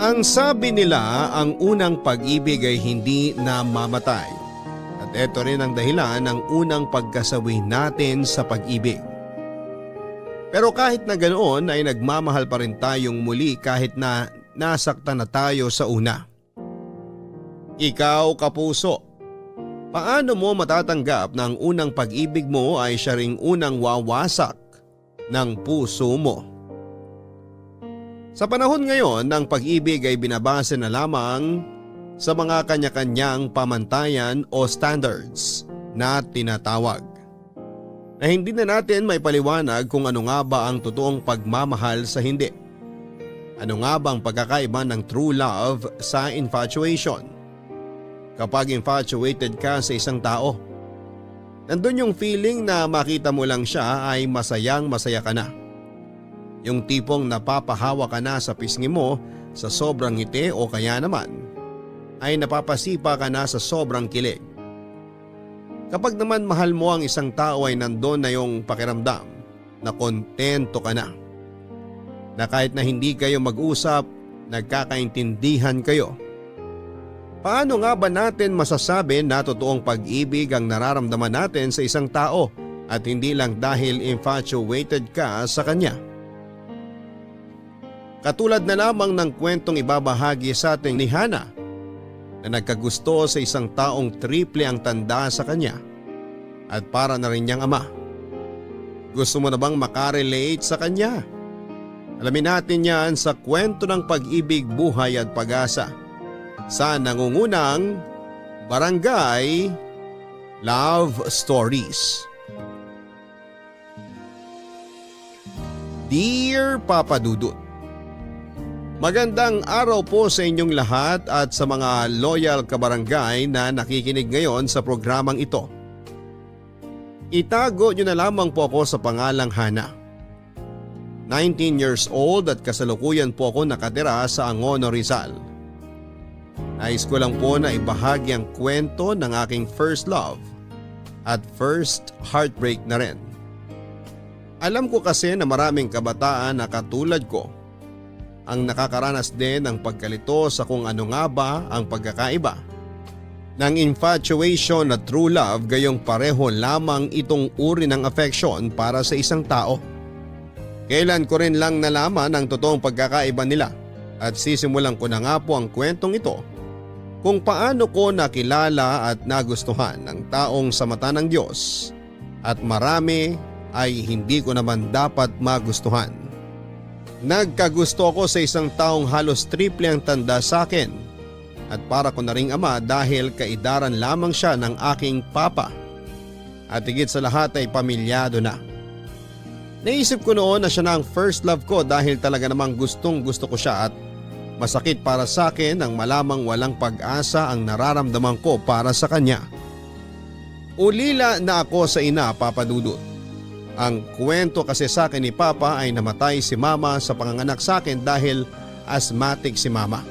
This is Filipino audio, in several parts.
Ang sabi nila, ang unang pag-ibig ay hindi namamatay. At ito rin ang dahilan ng unang pagkasawi natin sa pag-ibig. Pero kahit na ganoon ay nagmamahal pa rin tayong muli kahit na nasaktan na tayo sa una. Ikaw, kapuso, paano mo matatanggap na ang unang pag-ibig mo ay siya ring unang wawasak ng puso mo? Sa panahon ngayon, ang pag-ibig ay binabase na lamang sa mga kanya-kanyang pamantayan o standards na tinatawag. Na hindi na natin may paliwanag kung ano nga ba ang totoong pagmamahal sa hindi. Ano nga ba ang pagkakaiba ng true love sa infatuation? Kapag infatuated ka sa isang tao, nandun yung feeling na makita mo lang siya ay masayang masaya ka na. Yung tipong napapahawa ka na sa pisngi mo sa sobrang ngiti o kaya naman ay napapasipa ka na sa sobrang kilig. Kapag naman mahal mo ang isang tao ay nandun na yung pakiramdam na kontento ka na. Na kahit na hindi kayo mag-usap, nagkakaintindihan kayo. Paano nga ba natin masasabi na totoong pag-ibig ang nararamdaman natin sa isang tao at hindi lang dahil infatuated ka sa kanya? Katulad na lamang ng kwentong ibabahagi sa ating ni Hana na nagkagusto sa isang taong triple ang tanda sa kanya at para na rin niyang ama. Gusto mo na bang makarelate sa kanya? Alamin natin yan sa kwento ng pag-ibig, buhay at pag-asa sa nangungunang Barangay Love Stories. Dear Papa Dudut, magandang araw po sa inyong lahat at sa mga loyal kabarangay na nakikinig ngayon sa programang ito. Itago nyo na lamang po ako sa pangalang Hana. 19 years old at kasalukuyan po ako nakatira sa Angono, Rizal. Nais ko lang po na ibahagi ang kwento ng aking first love at first heartbreak na rin. Alam ko kasi na maraming kabataan na katulad ko ang nakakaranas din ng pagkalito sa kung ano nga ba ang pagkakaiba ng infatuation at true love, gayong pareho lamang itong uri ng affection para sa isang tao. Kailan ko rin lang nalaman ang totoong pagkakaiba nila at sisimulan ko na nga po ang kwentong ito kung paano ko nakilala at nagustuhan ng taong sa mata ng Diyos at marami ay hindi ko naman dapat magustuhan. Nagkagusto ako sa isang taong halos triple ang tanda sa akin at para ko na ring ama dahil kaidaran lamang siya ng aking papa at higit sa lahat ay pamilyado na. Naisip ko noon na siya na ang first love ko dahil talaga namang gustong gusto ko siya at masakit para sa akin ang malamang walang pag-asa ang nararamdaman ko para sa kanya. Ulila na ako sa ina, Papa Dudut. Ang kwento kasi sa akin ni Papa ay namatay si Mama sa panganganak sa akin dahil asthmatic si Mama.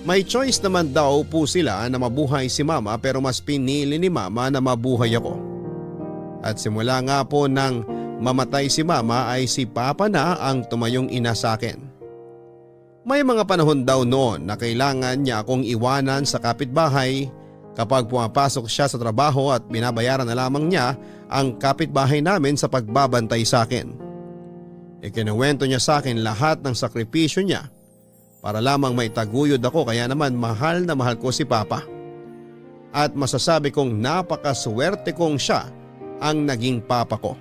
May choice naman daw po sila na mabuhay si Mama pero mas pinili ni Mama na mabuhay ako. At simula nga po nang mamatay si Mama ay si Papa na ang tumayong ina sa akin. May mga panahon daw noon na kailangan niya akong iwanan sa kapitbahay kapag pumapasok siya sa trabaho at binabayaran na lamang niya ang kapitbahay namin sa pagbabantay sa akin. Ikinuwento niya sa akin lahat ng sakripisyo niya para lamang may taguyod ako, kaya naman mahal na mahal ko si Papa. At masasabi kong napakaswerte kong siya ang naging papa ko.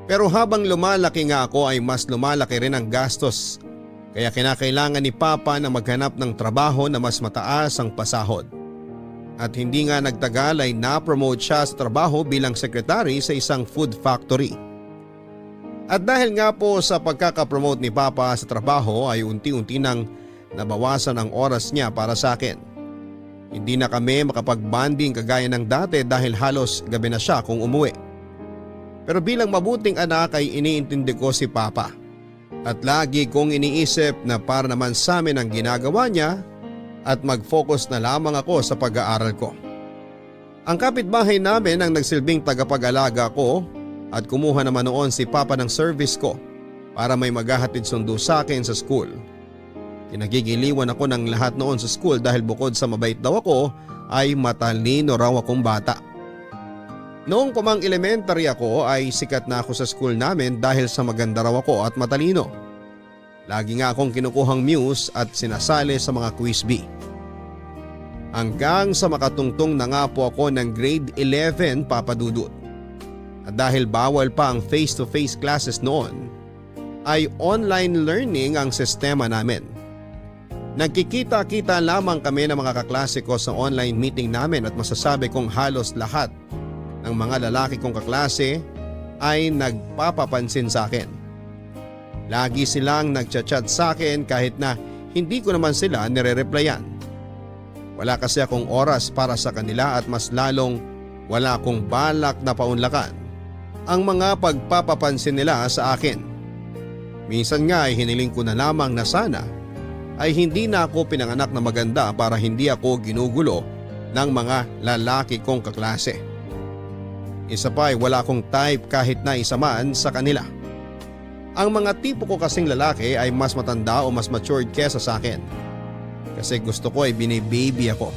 Pero habang lumalaki nga ako ay mas lumalaki rin ang gastos, kaya kinakailangan ni Papa na maghanap ng trabaho na mas mataas ang pasahod. At hindi nga nagtagal ay na-promote siya sa trabaho bilang sekretary sa isang food factory. At dahil nga po sa pagkakapromote ni Papa sa trabaho ay unti-unti nang nabawasan ang oras niya para sa akin. Hindi na kami makapag-bonding kagaya ng dati dahil halos gabi na siya kung umuwi. Pero bilang mabuting anak ay iniintindi ko si Papa. At lagi kong iniisip na para naman sa amin ang ginagawa niya at mag-focus na lamang ako sa pag-aaral ko. Ang kapitbahay namin ang nagsilbing tagapag-alaga ko at kumuha naman noon si Papa ng service ko para may maghahatid sundo sa akin sa school. Kinagigiliwan ako ng lahat noon sa school dahil bukod sa mabait daw ako ay matalino raw akong bata. Noong pumang elementary ako ay sikat na ako sa school namin dahil sa maganda raw ako at matalino. Lagi nga akong kinukuhang muse at sinasali sa mga quiz bee. Hanggang sa makatungtong na nga po ako ng grade 11, Papa Dudut. At dahil bawal pa ang face-to-face classes noon, ay online learning ang sistema namin. Nagkikita-kita lamang kami ng mga kaklase ko sa online meeting namin at masasabi kong halos lahat ng mga lalaki kong kaklase ay nagpapapansin sa akin. Lagi silang nagchat-chat sa akin kahit na hindi ko naman sila nire-replyan. Wala kasi akong oras para sa kanila at mas lalong wala akong balak na paunlakan ang mga pagpapapansin nila sa akin. Minsan nga ay hiniling ko na lamang na sana ay hindi na ako pinanganak na maganda para hindi ako ginugulo ng mga lalaki kong kaklase. Isa pa ay wala akong type kahit na isa man sa kanila. Ang mga tipo ko kasing lalaki ay mas matanda o mas matured kesa sa akin. Kasi gusto ko ay binibaby ako.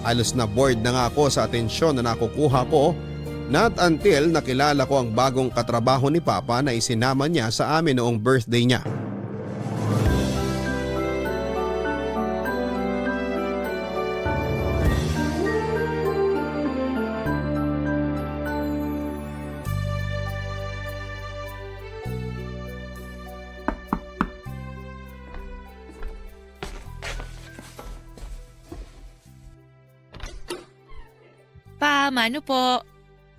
Halos na bored na nga ako sa atensyon na nakukuha ko, not until nakilala ko ang bagong katrabaho ni Papa na isinama niya sa amin noong birthday niya. Pa, mano po?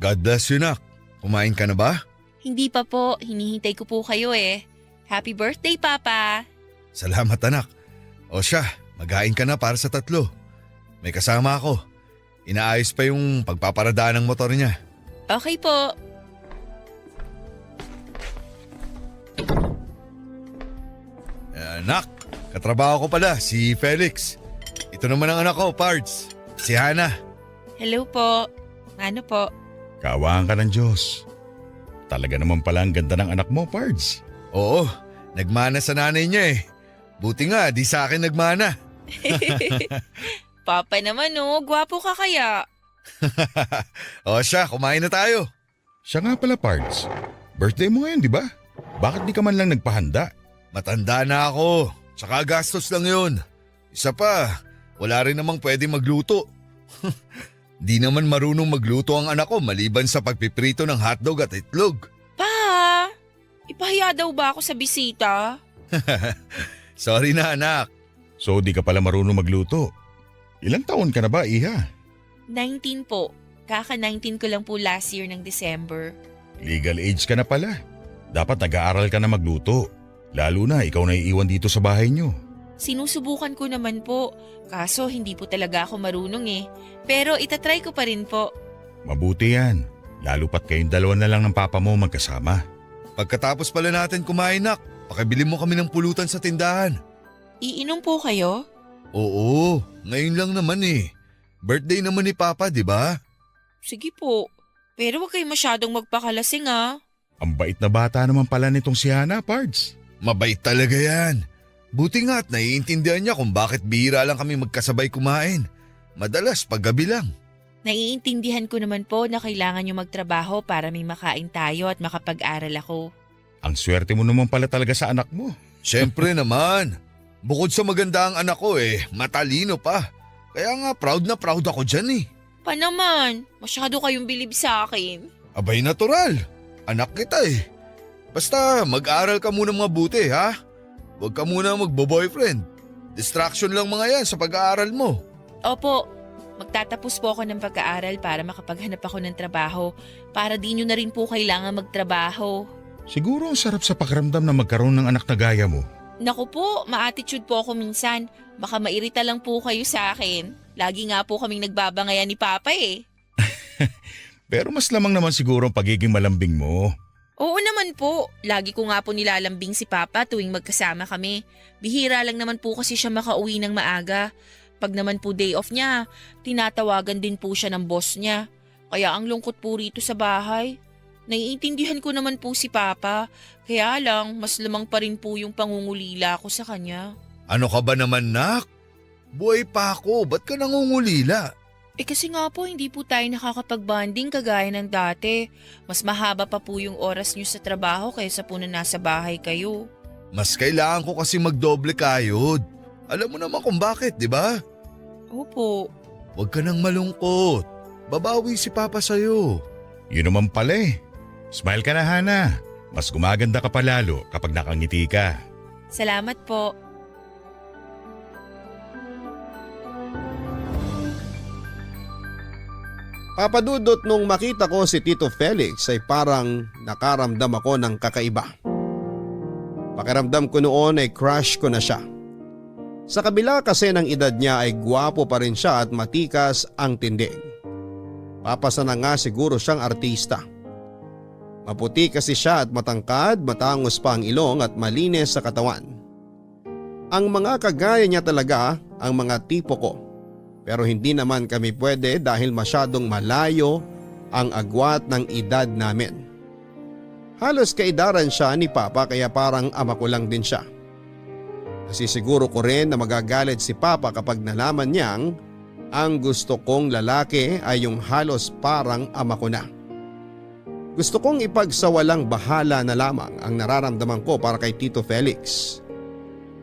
God bless you, nak. Kumain ka na ba? Hindi pa po, hinihintay ko po kayo eh. Happy birthday, Papa! Salamat, anak. O siya, maghain ka na para sa 3. May kasama ako. Inaayos pa yung pagpaparadaan ng motor niya. Okay po. Anak, katrabaho ko pala, si Felix. Ito naman ang anak ko, Pards. Si Hana. Hello po. Ano po? Kaawaan ka ng Diyos. Talaga naman pala ang ganda ng anak mo, Pards. Oo, nagmana sa nanay niya eh. Buti nga, di sa akin nagmana. Papa naman oh, gwapo ka kaya. O siya, kumain na tayo. Siya nga pala, Pards. Birthday mo ngayon, di ba? Bakit di ka man lang nagpahanda? Matanda na ako, saka gastos lang yun. Isa pa, wala rin namang pwede magluto. Di naman marunong magluto ang anak ko maliban sa pagpiprito ng hotdog at itlog. Pa, ipahiya daw ba ako sa bisita? Sorry na, anak. So di ka pala marunong magluto. Ilang taon ka na ba, Iha? 19 po. Kaka-19 ko lang po last year ng December. Legal age ka na pala. Dapat nag-aaral ka na magluto. Lalo na ikaw na iiwan dito sa bahay niyo. Sinusubukan ko naman po, kaso hindi po talaga ako marunong eh. Pero itatry ko pa rin po. Mabuti yan. Lalo pat kayong dalawa na lang ng papa mo magkasama. Pagkatapos pala natin kumain, nak, pakibili mo kami ng pulutan sa tindahan. Iinom po kayo? Oo, ngayon lang naman eh. Birthday naman ni Papa, di ba? Sige po. Pero wag kayo masyadong magpakalasing ah. Ang bait na bata naman pala nitong si Hana, Pards. Mabait talaga yan. Buti nga at naiintindihan niya kung bakit bihira lang kami magkasabay kumain. Madalas paggabi lang. Naiintindihan ko naman po na kailangan nyo magtrabaho para may makain tayo at makapag-aral ako. Ang swerte mo naman pala talaga sa anak mo. Siyempre naman. Bukod sa maganda ang anak ko matalino pa. Kaya nga proud na proud ako dyan eh. Pa naman, masyado kayong bilib sa akin. Abay natural. Anak kita eh. Basta mag-aral ka muna mabuti ha. Huwag ka muna magbo-boyfriend. Distraction lang mga yan sa pag-aaral mo. Opo, magtatapos po ako ng pag-aaral para makapaghanap ako ng trabaho para di nyo na rin po kailangan magtrabaho. Siguro ang sarap sa pakiramdam na magkaroon ng anak na gaya mo. Naku po, ma-attitude po ako minsan. Baka mairita lang po kayo sa akin. Lagi nga po kaming nagbabangayan ni Papa eh. Pero mas lamang naman siguro ang pagiging malambing mo. Oo naman po. Lagi ko nga po nilalambing si Papa tuwing magkasama kami. Bihira lang naman po kasi siya makauwi ng maaga. Pag naman po day off niya, tinatawagan din po siya ng boss niya. Kaya ang lungkot po rito sa bahay. Naiintindihan ko naman po si Papa. Kaya lang, mas lamang pa rin po yung pangungulila ko sa kanya. Ano ka ba naman, nak? Buhay pa ako, ba't ka nangungulila? Kasi nga po hindi po tayo nakakapag-bonding kagaya ng dati. Mas mahaba pa po yung oras niyo sa trabaho kaysa po na nasa bahay kayo. Mas kailangan ko kasi magdoble kayod. Alam mo naman kung bakit, di ba? Opo. Huwag ka nang malungkot. Babawi si Papa sa'yo. Yun naman pala eh. Smile ka na, Hana. Mas gumaganda ka pa lalo kapag nakangiti ka. Salamat po. Papadudot nung makita ko si Tito Felix ay parang nakaramdam ako ng kakaiba. Pakiramdam ko noon ay crush ko na siya. Sa kabila kasi ng edad niya ay gwapo pa rin siya at matikas ang tindig. Papasa na nga siguro siyang artista. Maputi kasi siya at matangkad, matangos pa ang ilong at malinis sa katawan. Ang mga kagaya niya talaga ang mga tipo ko. Pero hindi naman kami pwede dahil masyadong malayo ang agwat ng edad namin. Halos kaidaran siya ni Papa kaya parang ama ko lang din siya. Nasisiguro ko rin na magagalit si Papa kapag nalaman niyang ang gusto kong lalaki ay yung halos parang ama ko na. Gusto kong ipagsawalang bahala na lamang ang nararamdaman ko para kay Tito Felix.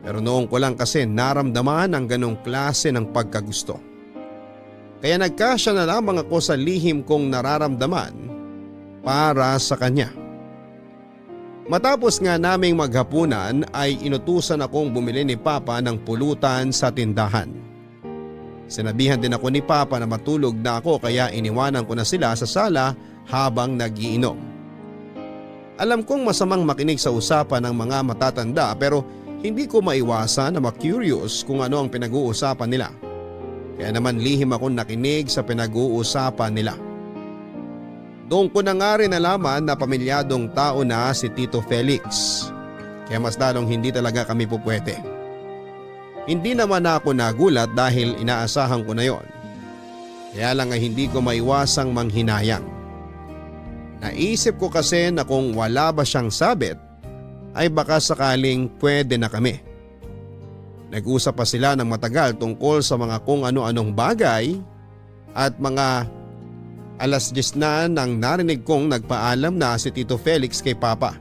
Pero noong ko lang kasi naramdaman ang ganong klase ng pagkagusto. Kaya nagkasya na lamang ako sa lihim kong nararamdaman para sa kanya. Matapos nga naming maghapunan ay inutusan akong bumili ni Papa ng pulutan sa tindahan. Sinabihan din ako ni Papa na matulog na ako kaya iniwanan ko na sila sa sala habang nagiinom. Alam kong masamang makinig sa usapan ng mga matatanda pero hindi ko maiwasan na ma-curious kung ano ang pinag-uusapan nila. Kaya naman lihim akong nakinig sa pinag-uusapan nila. Doon ko na nga rin nalaman na pamilyadong tao na si Tito Felix. Kaya mas lalong hindi talaga kami pupwede. Hindi naman ako nagulat dahil inaasahan ko na yon. Kaya lang ay hindi ko maiwasang manghinayang. Naisip ko kasi na kung wala ba siyang sabit ay baka sakaling pwede na kami. Nag-usap pa sila ng matagal tungkol sa mga kung ano-anong bagay at mga 10:00 na nang narinig kong nagpaalam na si Tito Felix kay Papa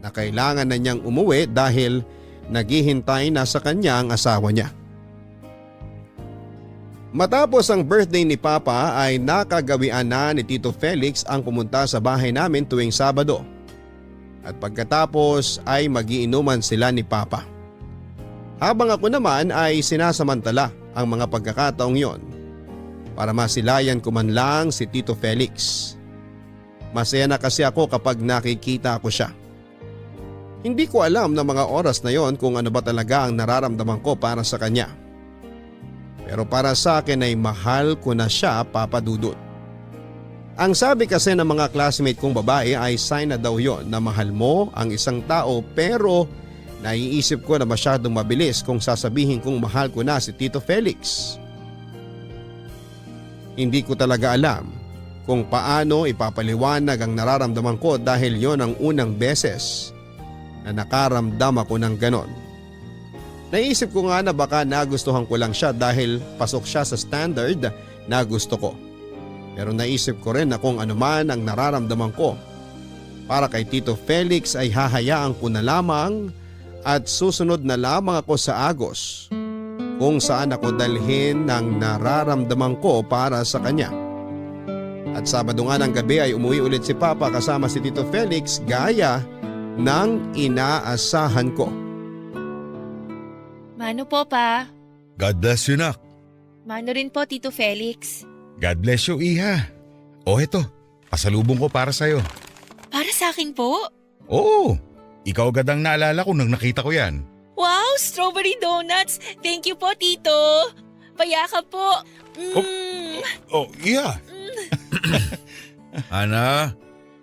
na kailangan na niyang umuwi dahil naghihintay na sa kanya ang asawa niya. Matapos ang birthday ni Papa ay nakagawian na ni Tito Felix ang pumunta sa bahay namin tuwing Sabado at pagkatapos ay magiinuman sila ni Papa. Habang ako naman ay sinasamantala ang mga pagkakataong yon para masilayan ko man lang si Tito Felix. Masaya na kasi ako kapag nakikita ko siya. Hindi ko alam na mga oras na yon kung ano ba talaga ang nararamdaman ko para sa kanya. Pero para sa akin ay mahal ko na siya, Papa Dudut. Ang sabi kasi ng mga classmate kong babae ay sign na daw yon na mahal mo ang isang tao pero naiisip ko na masyadong mabilis kung sasabihin kong mahal ko na si Tito Felix. Hindi ko talaga alam kung paano ipapaliwanag ang nararamdaman ko dahil yon ang unang beses na nakaramdam ako ng ganon. Naisip ko nga na baka nagustuhan ko lang siya dahil pasok siya sa standard na gusto ko. Pero naisip ko rin na kung ano man ang nararamdaman ko para kay Tito Felix ay hahayaan ko na lamang at susunod na lamang ako sa agos kung saan ako dalhin ng nararamdaman ko para sa kanya. At Sabado nga ng gabi ay umuwi ulit si Papa kasama si Tito Felix gaya ng inaasahan ko. Mano po, Pa? God bless you, nak. Mano rin po, Tito Felix. God bless you, Iha. O eto, pasalubong ko para sa'yo. Para sa akin po? Oo, ikaw agad ang naalala ko nang nakita ko yan. Wow, strawberry donuts! Thank you po, Tito! Payakap po! Oh, Iha. Ana,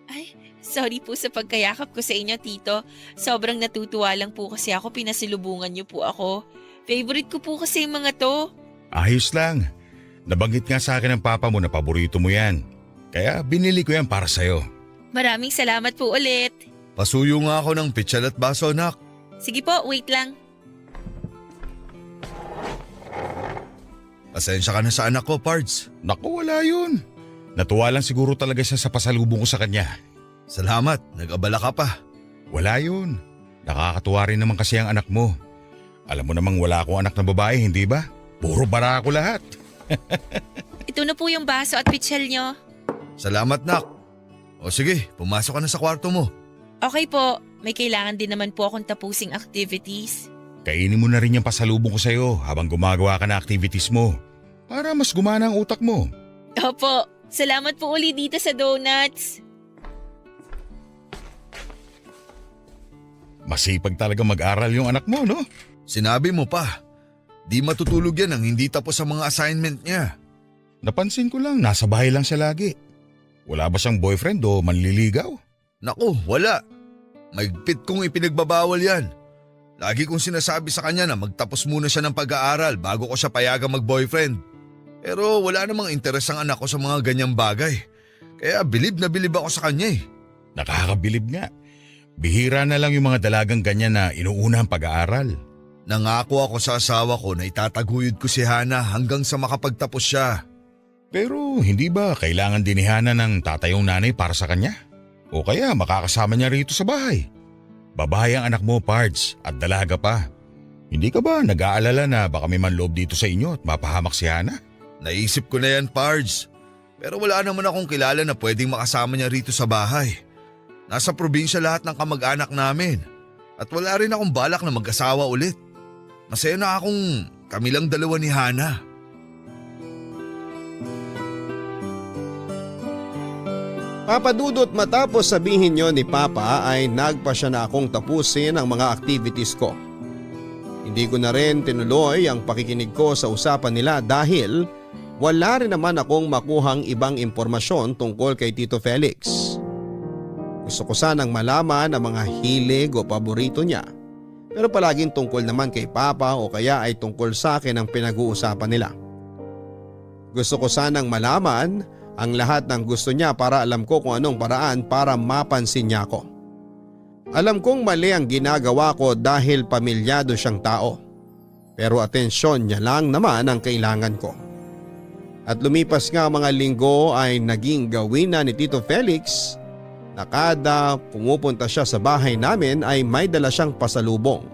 Ay, sorry po sa pagkayakap ko sa inyo, Tito. Sobrang natutuwa lang po kasi ako, pinasilubungan niyo po ako. Favorite ko po kasi yung mga to. Ayos lang. Nabanggit nga sa akin ng papa mo na paborito mo yan. Kaya binili ko yan para sa'yo. Maraming salamat po ulit. pasuyo nga ako ng pitsyal at baso, nak. Sige po, wait lang. Pasensya ka na sa anak ko, Pards. Naku, wala yun. Natuwa lang siguro talaga siya sa pasalubong ko sa kanya. Salamat, nag-abala ka pa. Wala yun. Nakakatuwa rin naman kasi ang anak mo. Alam mo namang wala akong anak na babae, hindi ba? Puro barako lahat. Ito na po yung baso at pitsyel nyo. Salamat, Nak. O sige, pumasok ka na sa kwarto mo. Okay po, may kailangan din naman po akong tapusing activities. Kainin mo na rin yung pasalubong ko sa'yo habang gumagawa ka ng activities mo. Para mas gumana ang utak mo. Opo, salamat po uli dito sa donuts. Masipag talaga mag-aral yung anak mo, no? Sinabi mo pa, di matutulog yan ang hindi tapos ang mga assignment niya. Napansin ko lang, nasa bahay lang siya lagi. Wala ba siyang boyfriend o manliligaw? Naku, wala. Maigpit kong ipinagbabawal yan. Lagi kong sinasabi sa kanya na magtapos muna siya ng pag-aaral bago ko siya payagang mag-boyfriend. Pero wala namang interes ang anak ko sa mga ganyang bagay. Kaya bilib na bilib ako sa kanya eh. Nakakabilib nga. Bihira na lang yung mga dalagang ganyan na inuuna ang pag-aaral. Nangako ako sa asawa ko na itataguyod ko si Hana hanggang sa makapagtapos siya. Pero hindi ba kailangan din ni Hana ng tatayong nanay para sa kanya? O kaya makakasama niya rito sa bahay? Babae ang anak mo, Pards, at dalaga pa. Hindi ka ba nag-aalala na baka may manloob dito sa inyo at mapahamak si Hana? Naisip ko na yan, Pards. Pero wala naman akong kilala na pwedeng makasama niya rito sa bahay. Nasa probinsya lahat ng kamag-anak namin. At wala rin akong balak na mag-asawa ulit. Masaya na akong kami lang dalawa ni Hana. Papa Dudut, matapos sabihin niyo ni Papa ay nagpa siya na akong tapusin ang mga activities ko. Hindi ko na rin tinuloy ang pakikinig ko sa usapan nila dahil wala rin naman akong makuhang ibang impormasyon tungkol kay Tito Felix. Gusto ko sanang malaman ang mga hilig o paborito niya, pero palaging tungkol naman kay Papa o kaya ay tungkol sa akin ang pinag-uusapan nila. Gusto ko sanang malaman ang lahat ng gusto niya para alam ko kung anong paraan para mapansin niya ako. Alam kong mali ang ginagawa ko dahil pamilyado siyang tao, pero atensyon niya lang naman ang kailangan ko. At lumipas nga mga linggo ay naging gawin na ni Tito Felix na kada pumupunta siya sa bahay namin ay may dala siyang pasalubong.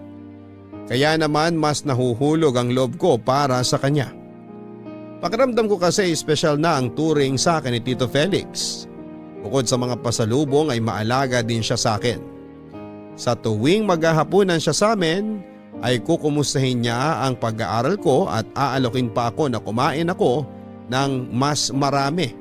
Kaya naman mas nahuhulog ang loob ko para sa kanya. Pakiramdam ko kasi espesyal na ang turing sa akin ni Tito Felix. Bukod sa mga pasalubong ay maalaga din siya sa akin. Sa tuwing maghahapunan siya sa amin ay kukumustahin niya ang pag-aaral ko at aalokin pa ako na kumain ako ng mas marami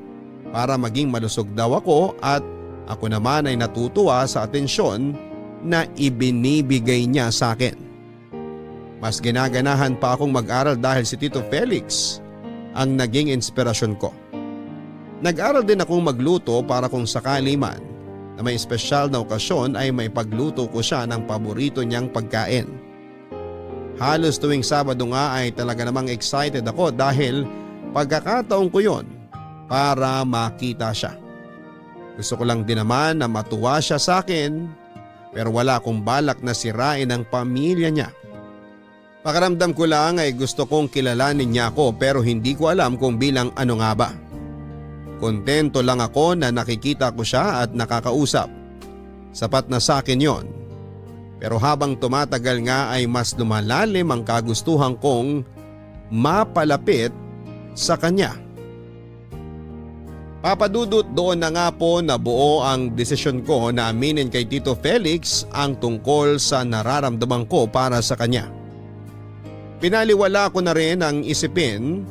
para maging malusog daw ako at ako naman ay natutuwa sa atensyon na ibinibigay niya sa akin. Mas ginaganahan pa akong mag-aral dahil si Tito Felix ang naging inspirasyon ko. Nag-aral din akong magluto para kung sakali man na may espesyal na okasyon ay may pagluto ko siya ng paborito niyang pagkain. Halos tuwing Sabado nga ay talaga namang excited ako dahil pagkakataon ko yon para makita siya. Gusto ko lang din naman na matuwa siya sa akin pero wala akong balak na sirain ang pamilya niya. Pakiramdam ko lang ay gusto kong kilalanin niya ako pero hindi ko alam kung bilang ano nga ba. Kontento lang ako na nakikita ko siya at nakakausap. Sapat na sa akin yon. Pero habang tumatagal nga ay mas lumalalim ang kagustuhan kong mapalapit sa kanya. Papadudot doon na nga po nabuo ang desisyon ko na aminin kay Tito Felix ang tungkol sa nararamdaman ko para sa kanya. Pinaliwala ko na rin ang isipin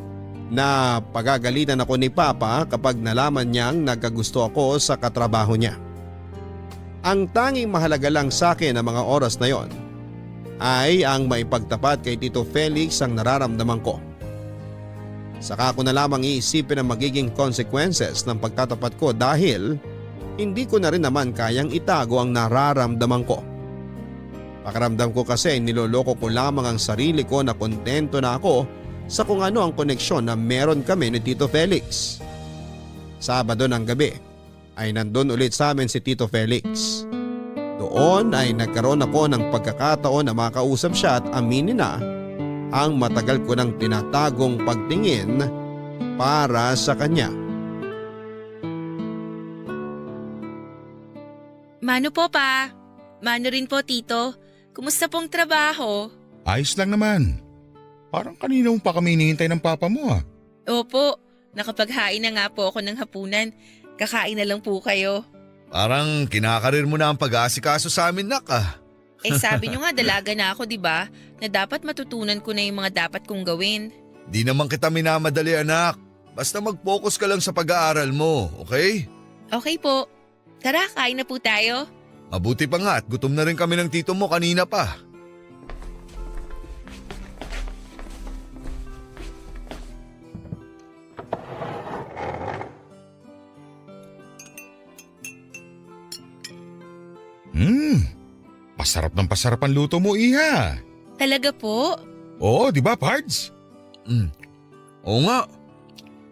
na pagagalitan ako ni Papa kapag nalaman niyang nagkagusto ako sa katrabaho niya. Ang tanging mahalaga lang sa akin ang mga oras na yon ay ang maipagtapat kay Tito Felix ang nararamdaman ko. Saka ko na lamang iisipin ang magiging consequences ng pagtatapat ko dahil hindi ko na rin naman kayang itago ang nararamdaman ko. Pakiramdam ko kasi niloloko ko lamang ang sarili ko na kontento na ako sa kung ano ang koneksyon na meron kami ni Tito Felix. Sabado ng gabi ay nandun ulit sa amin si Tito Felix. Doon ay nagkaroon ako ng pagkakataon na makausap siya at aminin na ang matagal ko nang tinatagong pagtingin para sa kanya. Mano po pa? Mano rin po tito? Kumusta pong trabaho? Ayos lang naman. Parang kanina mo pa kami hinihintay ng papa mo ah. Opo, nakapaghain na nga po ako ng hapunan. Kakain na lang po kayo. Parang kinakarir mo na ang pag-aasikaso sa amin, nak ah. Eh sabi nyo nga dalaga na ako, di ba? Na dapat matutunan ko na yung mga dapat kong gawin. Di naman kita minamadali, anak. Basta mag-focus ka lang sa pag-aaral mo, okay? Okay po. Tara, kain na po tayo. Mabuti pa nga at gutom na rin kami ng tito mo kanina pa. Pasarap ng pasarap ang luto mo, Iha. Talaga po? Oo, di ba, Pards? Oo nga.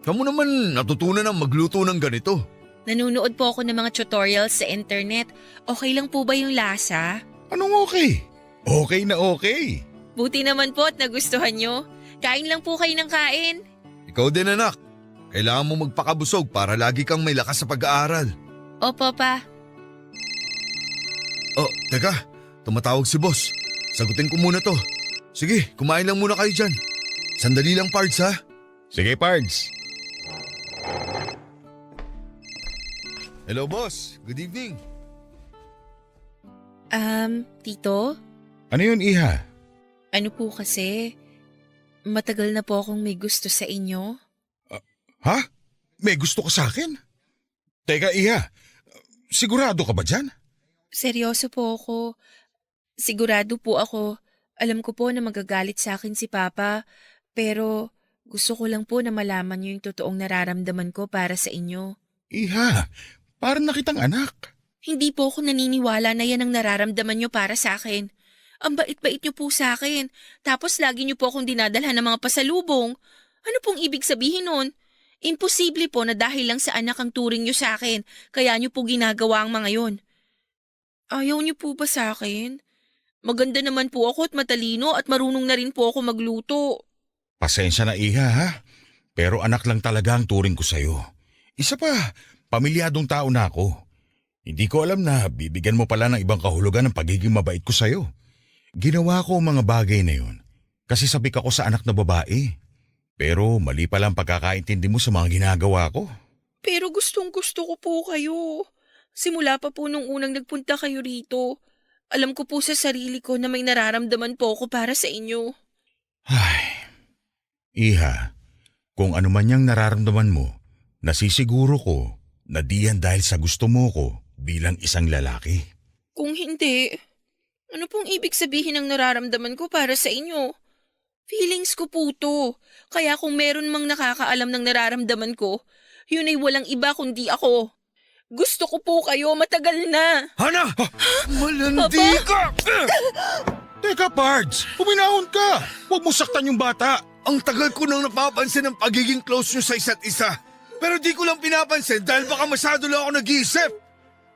Kamu naman natutunan ang magluto ng ganito. Nanunood po ako ng mga tutorials sa internet. Okay lang po ba yung lasa? Anong okay? Okay na okay. Buti naman po at nagustuhan nyo. Kain lang po kayo ng kain. Ikaw din, anak. Kailangan mo magpakabusog para lagi kang may lakas sa pag-aaral. Opo pa. Oh, teka. Tumatawag si boss. Sagutin ko muna to. Sige, kumain lang muna kayo dyan. Sandali lang, Pards, ha? Sige, Pards. Hello, boss. Good evening. Tito? Ano yun, Iha? Ano po kasi? Matagal na po akong may gusto sa inyo. Ha? May gusto ka sa akin? Teka, Iha. Sigurado ka ba dyan? Seryoso po ako. Sigurado po ako. Alam ko po na magagalit sa akin si Papa. Pero gusto ko lang po na malaman niyo yung totoong nararamdaman ko para sa inyo. Iha, parang nakitang anak. Hindi po ako naniniwala na yan ang nararamdaman niyo para sa akin. Ang bait-bait niyo po sa akin. Tapos lagi niyo po akong dinadalhan ng mga pasalubong. Ano pong ibig sabihin nun? Imposible po na dahil lang sa anak ang turing niyo sa akin, kaya niyo po ginagawa ang mga yon. Ayaw niyo po ba sa akin? Maganda naman po ako at matalino at marunong na rin po ako magluto. Pasensya na, Iha, ha? Pero anak lang talaga ang turing ko sa'yo. Isa pa, pamilyadong tao na ako. Hindi ko alam na bibigyan mo pala ng ibang kahulugan ng pagiging mabait ko sa'yo. Ginawa ko ang mga bagay na yun kasi sabik ako sa anak na babae. Pero mali pala ang pagkakaintindi mo sa mga ginagawa ko. Pero gustong gusto ko po kayo. Simula pa po nung unang nagpunta kayo rito. Alam ko po sa sarili ko na may nararamdaman po ako para sa inyo. Ay, Iha, kung ano man yung nararamdaman mo, nasisiguro ko na diyan dahil sa gusto mo ko bilang isang lalaki. Kung hindi, ano pong ibig sabihin ng nararamdaman ko para sa inyo? Feelings ko po to. Kaya kung meron mang nakakaalam ng nararamdaman ko, yun ay walang iba kundi ako. Gusto ko po kayo matagal na. Hana! Malandi ka! Teka, Pards, huminahon ka. Huwag mo saktan yung bata. Ang tagal ko nang napapansin ang pagiging close nyo sa isa't isa. Pero di ko lang pinapansin dahil baka masyado lang ako nag-iisip.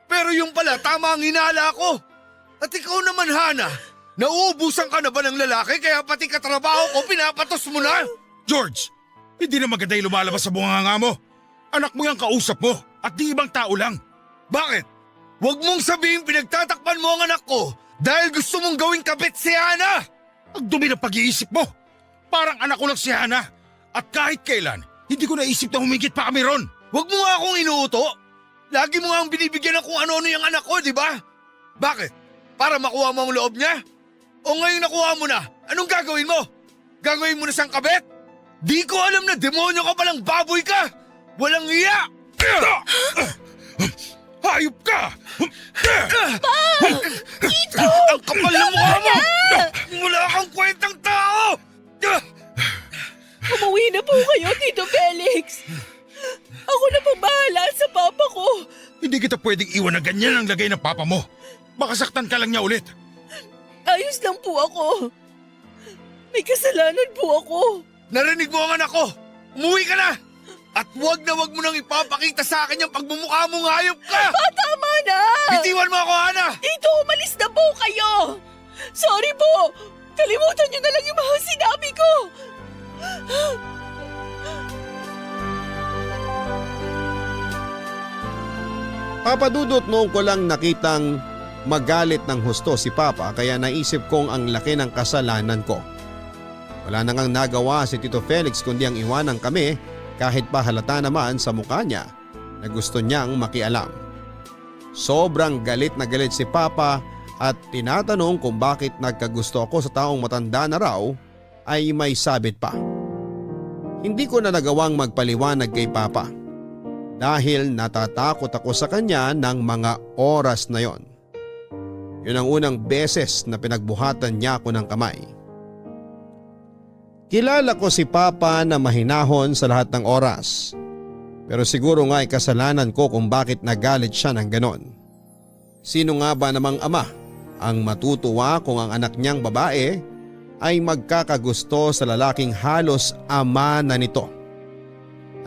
Pero yung pala, tama ang hinala ko. At ikaw naman, Hana, nauubusan ka na ba ng lalaki kaya pati katrabaho ko pinapatos mo na? George, hindi na maganda yung lumalabas sa bunganga mo. Anak mo yung kausap mo at di ibang tao lang. Bakit? Huwag mong sabihin pinagtatakpan mo ang anak ko dahil gusto mong gawing kabit si Hana! Ang dumi ng pag-iisip mo. Parang anak ko lang si Hana. At kahit kailan, hindi ko naisip na humigit pa kami ron. Huwag mo nga akong inuuto. Lagi mo nga ang binibigyan ng kung ano-ano yung anak ko, di ba? Bakit? Para makuha mo ang loob niya? O ngayon nakuha mo na, anong gagawin mo? Gagawin mo na siyang kabit? Di ko alam na demonyo ka palang baboy ka! Walang iya! Hayop ka! Ito! Ang kapal na mukha mo! Wala kang kwentang tao! Umuwi na po kayo, Tito Felix. Ako na pong bahala sa papa ko. Hindi kita pwedeng iwan na ganyan ang lagay ng papa mo. Baka saktan ka lang niya ulit. Ayos lang po ako. May kasalanan po ako. Narinig mo ang anak ko! Umuwi ka na! At wag mo nang ipapakita sa akin yung pagmumukha mong hayop ka! Tama na! Bitiwan mo ako, Hana! Tito, umalis na po kayo! Sorry po! Kalimutan niyo na lang yung mga sinabi ko! Papadudot noong ko lang nakitang magalit ng husto si Papa kaya naisip kong ang laki ng kasalanan ko. Wala nang nagawa si Tito Felix kundi ang iwanan kami kahit pa halata naman sa mukha niya na gusto niyang makialam. Sobrang galit na galit si Papa at tinatanong kung bakit nagkagusto ako sa taong matanda na raw ay may sabit pa. Hindi ko na nagawang magpaliwanag kay Papa dahil natatakot ako sa kanya ng mga oras na yon. Yun ang unang beses na pinagbuhatan niya ako ng kamay. Kilala ko si Papa na mahinahon sa lahat ng oras. Pero siguro nga ay kasalanan ko kung bakit nagalit siya ng ganon. Sino nga ba namang ama ang matutuwa kung ang anak niyang babae ay magkakagusto sa lalaking halos ama na nito?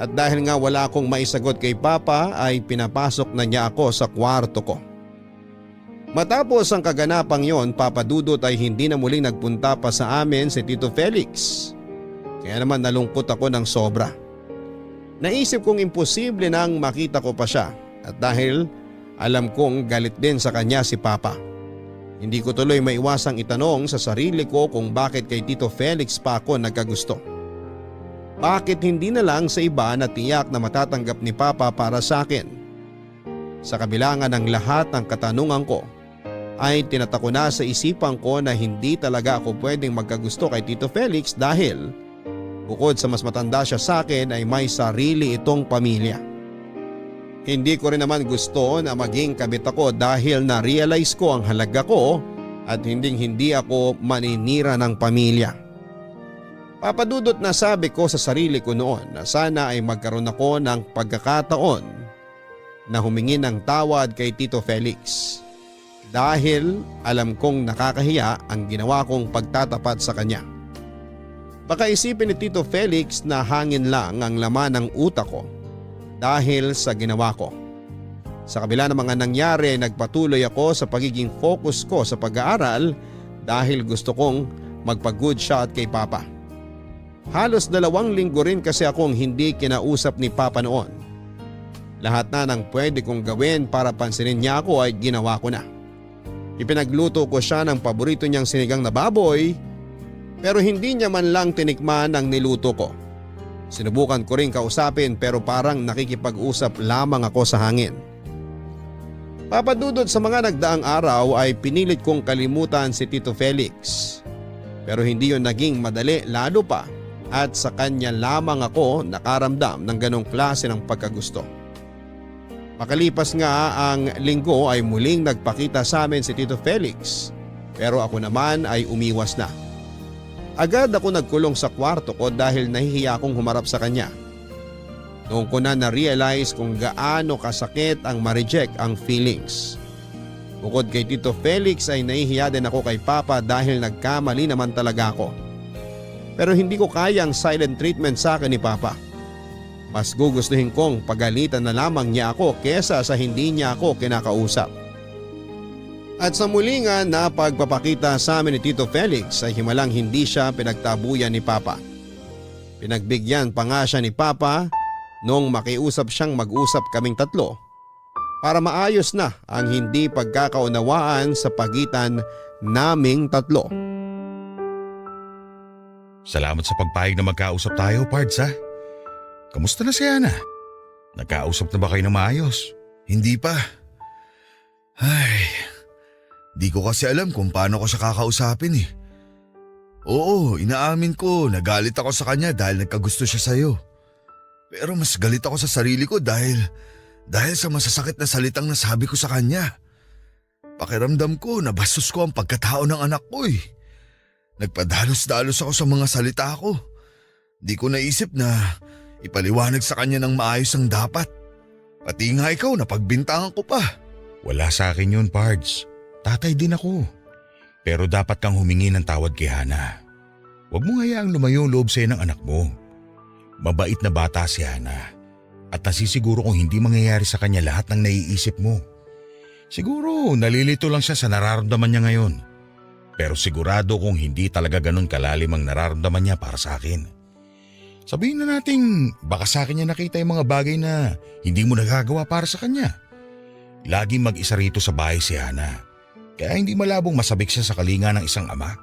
At dahil nga wala akong maisagot kay Papa ay pinapasok na niya ako sa kwarto ko. Matapos ang kaganapang yon, Papadudot, ay hindi na muling nagpunta pa sa amin si Tito Felix. Kaya naman nalungkot ako ng sobra. Naisip kong imposible nang makita ko pa siya at dahil alam kong galit din sa kanya si Papa. Hindi ko tuloy maiwasang itanong sa sarili ko kung bakit kay Tito Felix pa ako nagkagusto. Bakit hindi na lang sa iba na tiyak na matatanggap ni Papa para sa akin? Sa kabilangan ng lahat ng katanungan ko, ay tinatako na sa isipan ko na hindi talaga ako pwedeng magkagusto kay Tito Felix dahil bukod sa mas matanda siya sa akin ay may sarili itong pamilya. Hindi ko rin naman gusto na maging kabit ako dahil na-realize ko ang halaga ko at hindi ako maninira ng pamilya. Papadudot na sabi ko sa sarili ko noon na sana ay magkaroon ako ng pagkakataon na humingi ng tawad kay Tito Felix. Dahil alam kong nakakahiya ang ginawa kong pagtatapat sa kanya. Baka isipin ni Tito Felix na hangin lang ang laman ng utak ko dahil sa ginawa ko. Sa kabila ng mga nangyari, nagpatuloy ako sa pagiging focus ko sa pag-aaral dahil gusto kong magpa-good shot kay Papa. Halos 2 linggo rin kasi akong hindi kinausap ni Papa noon. Lahat na ng pwede kong gawin para pansinin niya ako ay ginawa ko na. Ipinagluto ko siya ng paborito niyang sinigang na baboy pero hindi niya man lang tinikman ang niluto ko. Sinubukan ko rin kausapin pero parang nakikipag-usap lamang ako sa hangin. Papadudot sa mga nagdaang araw ay pinilit kong kalimutan si Tito Felix. Pero hindi yun naging madali lalo pa at sa kanya lamang ako nakaramdam ng ganong klase ng pagkagusto. Makalipas nga ang linggo ay muling nagpakita sa amin si Tito Felix pero ako naman ay umiwas na. Agad ako nagkulong sa kwarto ko dahil nahihiya akong humarap sa kanya. Noong ko na na-realize kung gaano kasakit ang ma-reject ang feelings. Bukod kay Tito Felix ay nahihiya din ako kay Papa dahil nagkamali naman talaga ako. Pero hindi ko kaya ang silent treatment sa akin ni Papa. Mas gugustuhin kong pagalitan na lamang niya ako kesa sa hindi niya ako kinakausap. At sa muli nga na pagpapakita sa amin ni Tito Felix ay himalang hindi siya pinagtabuyan ni Papa. Pinagbigyan pa nga siya ni Papa nung makiusap siyang mag-usap kaming tatlo para maayos na ang hindi pagkakaunawaan sa pagitan naming tatlo. Salamat sa pagpayag na magkausap tayo, Pards, ha? Kamusta na si Ana? Nagkausap na ba kayo ng maayos? Hindi pa. Ay, di ko kasi alam kung paano ko siya kakausapin eh. Oo, inaamin ko, nagalit ako sa kanya dahil nagkagusto siya sa'yo. Pero mas galit ako sa sarili ko dahil sa masasakit na salitang nasabi ko sa kanya. Pakiramdam ko, nabastos ko ang pagkatao ng anak ko eh. Nagpadalos-dalos ako sa mga salita ko. Di ko naisip na ipaliwanag sa kanya ng maayos ang dapat. Pati nga ikaw, napagbintangan ko pa. Wala sa akin yun, Pards. Tatay din ako. Pero dapat kang humingi ng tawad kay Hana. Huwag mo hayaang lumayo ang loob sa'yo ng anak mo. Mabait na bata si Hana. At nasisiguro kung hindi mangyayari sa kanya lahat ng naiisip mo. Siguro nalilito lang siya sa nararamdaman niya ngayon. Pero sigurado kung hindi talaga ganun kalalim ang nararamdaman niya para sa akin. Sabihin na natin baka sa akin niya nakita yung mga bagay na hindi mo nagagawa para sa kanya. Laging mag-isa rito sa bahay si Hana. Kaya hindi malabong masabik siya sa kalinga ng isang ama.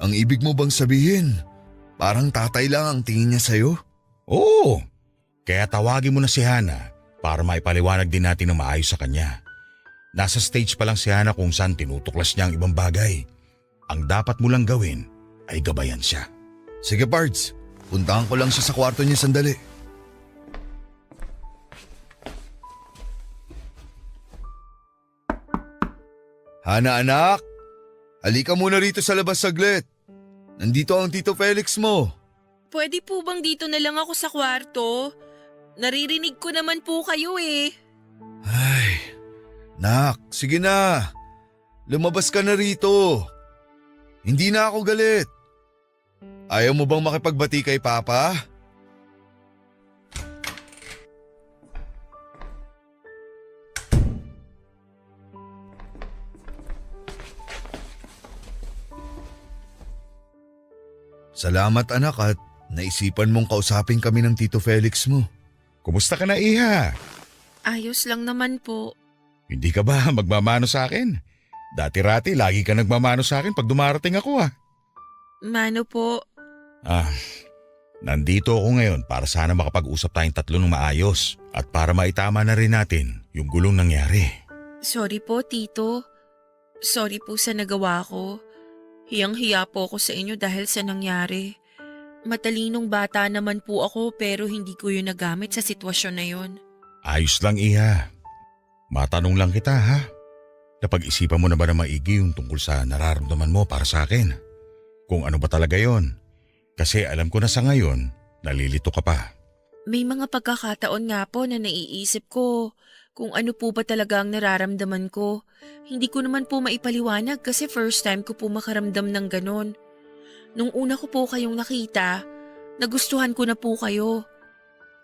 Ang ibig mo bang sabihin, parang tatay lang ang tingin niya sa'yo? Oo, kaya tawagin mo na si Hana para maipaliwanag din natin ng maayos sa kanya. Nasa stage pa lang si Hana kung saan tinutuklas niya ang ibang bagay. Ang dapat mo lang gawin ay gabayan siya. Sige Pards, puntahan ko lang siya sa kwarto niya sandali. Hana anak, halika muna rito sa labas saglit. Nandito ang Tito Felix mo. Pwede po bang dito na lang ako sa kwarto? Naririnig ko naman po kayo eh. Ay, nak, sige na. Lumabas ka na rito. Hindi na ako galit. Ayaw mo bang makipagbati kay Papa? Salamat anak at naisipan mong kausapin kami ng Tito Felix mo. Kumusta ka na, Iha? Ayos lang naman po. Hindi ka ba magmamano sa akin? Dati-rati lagi ka nagmamano sa akin pag dumarating ako ah. Mano po? Nandito ako ngayon para sana makapag-usap tayong tatlo ng maayos at para maitama na rin natin yung gulong nangyari. Sorry po, Tito. Sorry po sa nagawa ko. Hiyang-hiya po ako sa inyo dahil sa nangyari. Matalinong bata naman po ako pero hindi ko yun nagamit sa sitwasyon na yun. Ayos lang, Iha. Matanong lang kita ha. Napag-isipan mo na ba na maigi yung tungkol sa nararamdaman mo para sa akin? Kung ano ba talaga yon? Kasi alam ko na sa ngayon, nalilito ka pa. May mga pagkakataon nga po na naiisip ko kung ano po ba talaga ang nararamdaman ko. Hindi ko naman po maipaliwanag kasi first time ko po makaramdam ng ganon. Nung una ko po kayong nakita, nagustuhan ko na po kayo.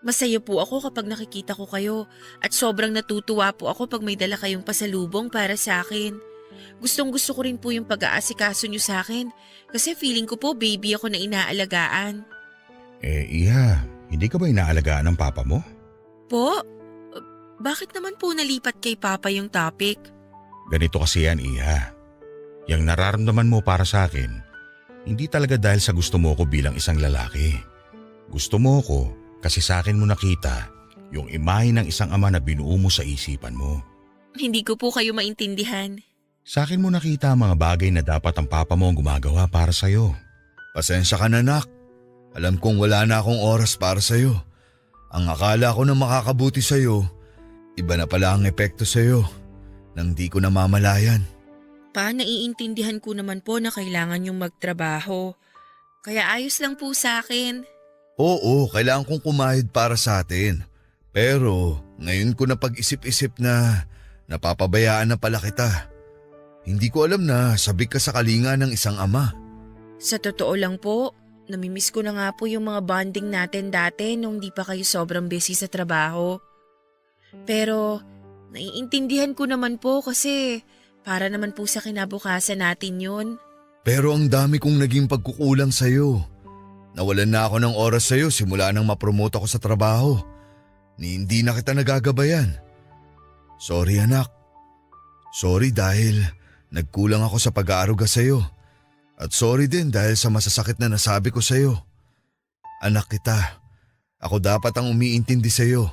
Masaya po ako kapag nakikita ko kayo at sobrang natutuwa po ako pag may dala kayong pasalubong para sa akin. Gustong gusto ko rin po yung pag-aasikaso nyo sa akin kasi feeling ko po baby ako na inaalagaan. Iha, hindi ka ba inaalagaan ng papa mo? Po? Bakit naman po nalipat kay Papa yung topic? Ganito kasi yan, Iha. Yang nararamdaman mo para sa akin, hindi talaga dahil sa gusto mo ko bilang isang lalaki. Gusto mo ko kasi sa akin mo nakita yung imahe ng isang ama na binuo mo sa isipan mo. Hindi ko po kayo maintindihan. Sa akin mo nakita ang mga bagay na dapat ang papa mo ang gumagawa para sa'yo. Pasensya ka na nak. Alam kong wala na akong oras para sa'yo. Ang akala ko na makakabuti sa'yo, iba na pala ang epekto sa'yo nang di ko namamalayan. Pa, naiintindihan ko naman po na kailangan yung magtrabaho. Kaya ayos lang po sa akin. Oo, kailangan kong kumahid para sa atin. Pero ngayon ko na pag-isip-isip na napapabayaan na pala kita. Hindi ko alam na sabik ka sa kalinga ng isang ama. Sa totoo lang po, namimiss ko na nga po yung mga bonding natin dati nung di pa kayo sobrang busy sa trabaho. Pero naiintindihan ko naman po kasi para naman po sa kinabukasan natin yun. Pero ang dami kong naging pagkukulang sa'yo. Nawalan na ako ng oras sa'yo simula nang mapromote ako sa trabaho. Hindi na kita nagagabayan. Sorry anak. Sorry dahil nagkulang ako sa pag-aaruga sa'yo. At sorry din dahil sa masasakit na nasabi ko sa'yo. Anak kita. Ako dapat ang umiintindi sa'yo.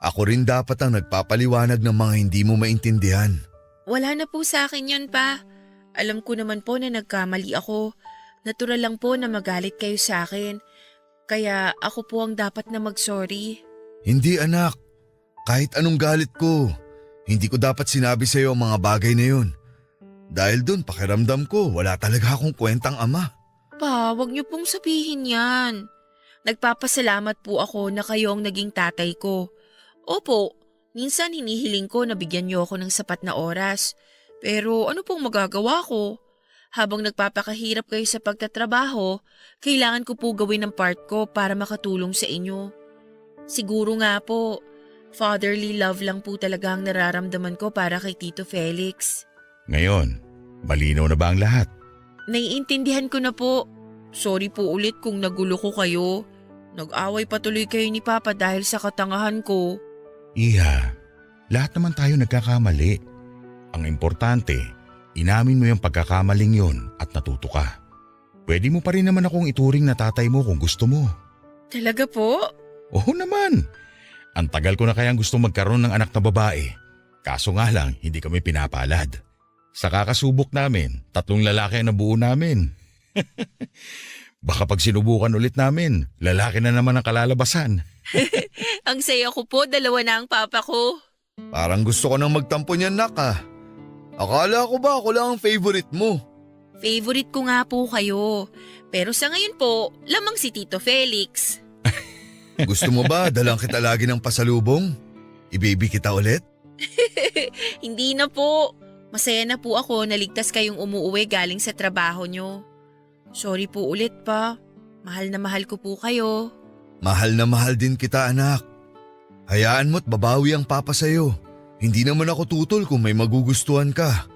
Ako rin dapat ang nagpapaliwanag ng mga hindi mo maintindihan. Wala na po sa akin yun, Pa. Alam ko naman po na nagkamali ako. Natural lang po na magalit kayo sa akin. Kaya ako po ang dapat na mag-sorry. Hindi anak. Kahit anong galit ko, hindi ko dapat sinabi sa iyo ang mga bagay na yun. Dahil dun pakiramdam ko wala talaga akong kwentang ama. Pa, wag niyo pong sabihin yan. Nagpapasalamat po ako na kayo ang naging tatay ko. Opo, minsan hinihiling ko na bigyan niyo ako ng sapat na oras. Pero ano pong magagawa ko? Habang nagpapakahirap kayo sa pagtatrabaho, kailangan ko po gawin ang part ko para makatulong sa inyo. Siguro nga po, fatherly love lang po talaga ang nararamdaman ko para kay Tito Felix. Ngayon, malinaw na ba ang lahat? Naiintindihan ko na po. Sorry po ulit kung nagulo ko kayo. Nag-away patuloy kayo ni Papa dahil sa katangahan ko. Iha, lahat naman tayo nagkakamali. Ang importante, inamin mo yung pagkakamaling yon at natuto ka. Pwede mo pa rin naman akong ituring na tatay mo kung gusto mo. Talaga po? Oo naman. Ang tagal ko na kayang gusto magkaroon ng anak na babae. Kaso nga lang, hindi kami pinapalad. Sa kakasubok namin, 3 lalaki ang nabuo namin. Baka pag sinubukan ulit namin, lalaki na naman ang kalalabasan. Ang saya ko po, 2 na ang papa ko. Parang gusto ko nang magtampo niyan, nak ah. Akala ko ba ako lang ang favorite mo? Favorite ko nga po kayo. Pero sa ngayon po, lamang si Tito Felix. Gusto mo ba dalang kita lagi ng pasalubong? I-baby kita ulit? Hindi na po. Masaya na po ako na ligtas kayong umuuwi galing sa trabaho nyo. Sorry po ulit pa. Mahal na mahal ko po kayo. Mahal na mahal din kita, anak. Hayaan mo't babawi ang papa sa'yo. Hindi naman ako tutol kung may magugustuhan ka.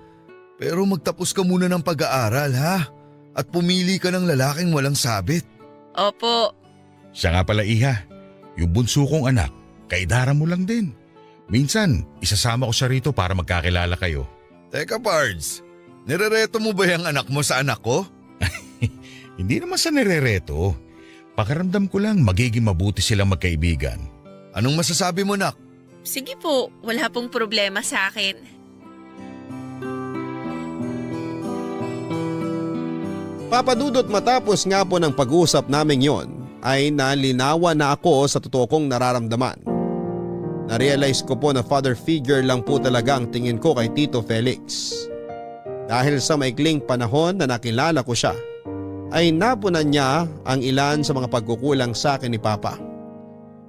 Pero magtapos ka muna ng pag-aaral, ha? At pumili ka ng lalaking walang sabit. Opo. Siya nga pala, Iha. Yung bunso kong anak, kaidara mo lang din. Minsan, isasama ko siya rito para magkakilala kayo. Teka, Pards. Nirereto mo ba yung anak mo sa anak ko? Hindi naman sa nirereto. Pakiramdam ko lang magiging mabuti silang magkaibigan. Anong masasabi mo, nak? Sige po, wala pong problema sa akin. Papadudot matapos nga po ng pag-usap namin yon ay nalinawan na ako sa totoo kong nararamdaman. Narealize ko po na father figure lang po talaga ang tingin ko kay Tito Felix. Dahil sa maikling panahon na nakilala ko siya, ay napunan niya ang ilan sa mga pagkukulang sa akin ni Papa.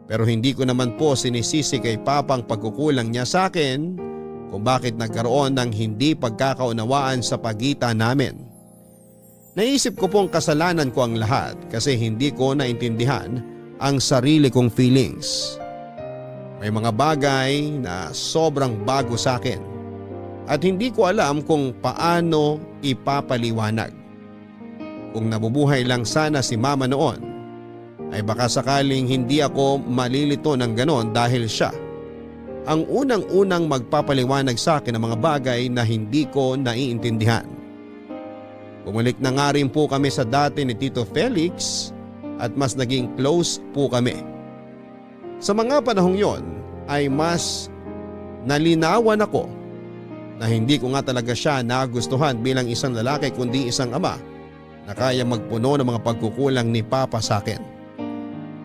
Pero hindi ko naman po sinisisi kay Papa ang pagkukulang niya sa akin kung bakit nagkaroon ng hindi pagkakaunawaan sa pagitan namin. Naisip ko pong kasalanan ko ang lahat kasi hindi ko naintindihan ang sarili kong feelings. May mga bagay na sobrang bago sa akin at hindi ko alam kung paano ipapaliwanag. Kung nabubuhay lang sana si Mama noon, ay baka sakaling hindi ako malilito ng ganon dahil siya ang unang-unang magpapaliwanag sa akin ng mga bagay na hindi ko naiintindihan. Bumalik na nga rin po kami sa dati ni Tito Felix at mas naging close po kami. Sa mga panahong yon ay mas nalinawan ako na hindi ko nga talaga siya nagustuhan bilang isang lalaki kundi isang ama na kaya magpuno ng mga pagkukulang ni Papa sa akin.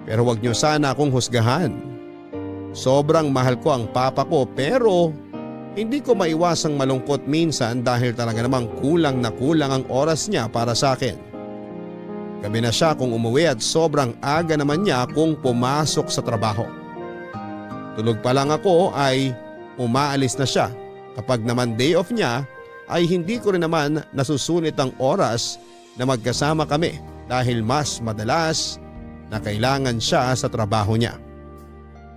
Pero wag niyo sana akong husgahan. Sobrang mahal ko ang Papa ko pero hindi ko maiwasang malungkot minsan dahil talaga namang kulang na kulang ang oras niya para sa akin. Gabi na siya kung umuwi at sobrang aga naman niya kung pumasok sa trabaho. Tulog pa lang ako ay umaalis na siya. Kapag naman day off niya ay hindi ko rin naman nasusunit ang oras na magkasama kami dahil mas madalas na kailangan siya sa trabaho niya.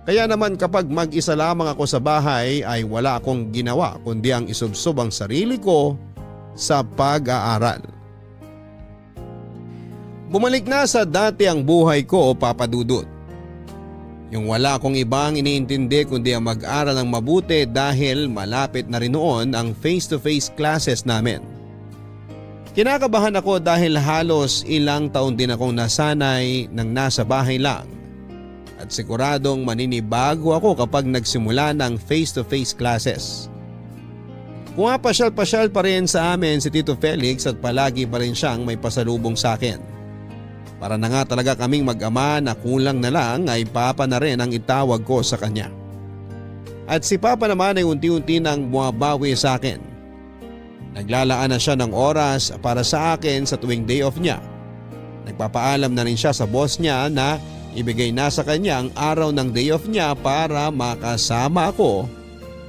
Kaya naman kapag mag-isa lamang ako sa bahay ay wala akong ginawa kundi ang isubsob ang sarili ko sa pag-aaral. Bumalik na sa dati ang buhay ko, Papa Dudut. Yung wala akong ibang iniintindi kundi ang mag-aral ng mabuti dahil malapit na rin noon ang face-to-face classes namin. Kinakabahan ako dahil halos ilang taon din akong nasanay ng nasa bahay lang at siguradong maninibago ako kapag nagsimula ng face-to-face classes. Pumapasyal-pasyal pa rin sa amin si Tito Felix at palagi pa rin siyang may pasalubong sa akin. Para na nga talaga kaming mag-ama na kulang na lang ay Papa na rin ang itawag ko sa kanya. At si Papa naman ay unti-unti nang bumabawi sa akin. Naglalaan na siya ng oras para sa akin sa tuwing day off niya. Nagpapaalam na rin siya sa boss niya na ibigay na sa kanya ang araw ng day off niya para makasama ako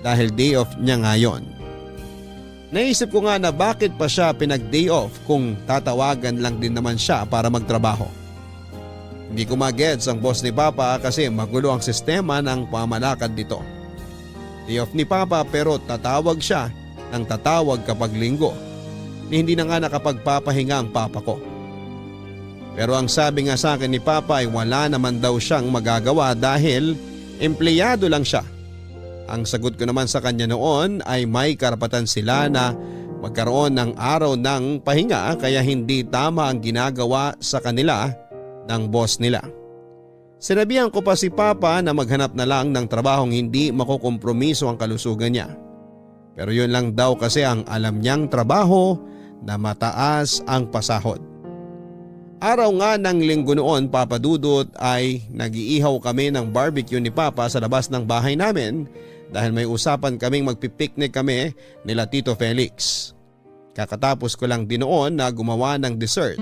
dahil day off niya ngayon. Naisip ko nga na bakit pa siya pinag-day off kung tatawagan lang din naman siya para magtrabaho. Hindi ko magets ang boss ni Papa kasi magulo ang sistema ng pamalakad dito. Day off ni Papa pero tatawag siya ng tatawag kapag linggo. ni hindi na nga nakapagpapahinga ang papa ko. Pero ang sabi nga sa akin ni Papa ay wala naman daw siyang magagawa dahil empleyado lang siya. Ang sagot ko naman sa kanya noon ay may karapatan sila na magkaroon ng araw ng pahinga kaya hindi tama ang ginagawa sa kanila ng boss nila. Sinabihan ko pa si Papa na maghanap na lang ng trabahong hindi makukompromiso ang kalusugan niya. Pero yun lang daw kasi ang alam niyang trabaho na mataas ang pasahod. Araw nga ng linggo noon, Papa Dudut, ay nag-iihaw kami ng barbecue ni Papa sa labas ng bahay namin dahil may usapan kaming magpipiknik kami nila Tito Felix. Kakatapos ko lang din noon na gumawa ng dessert.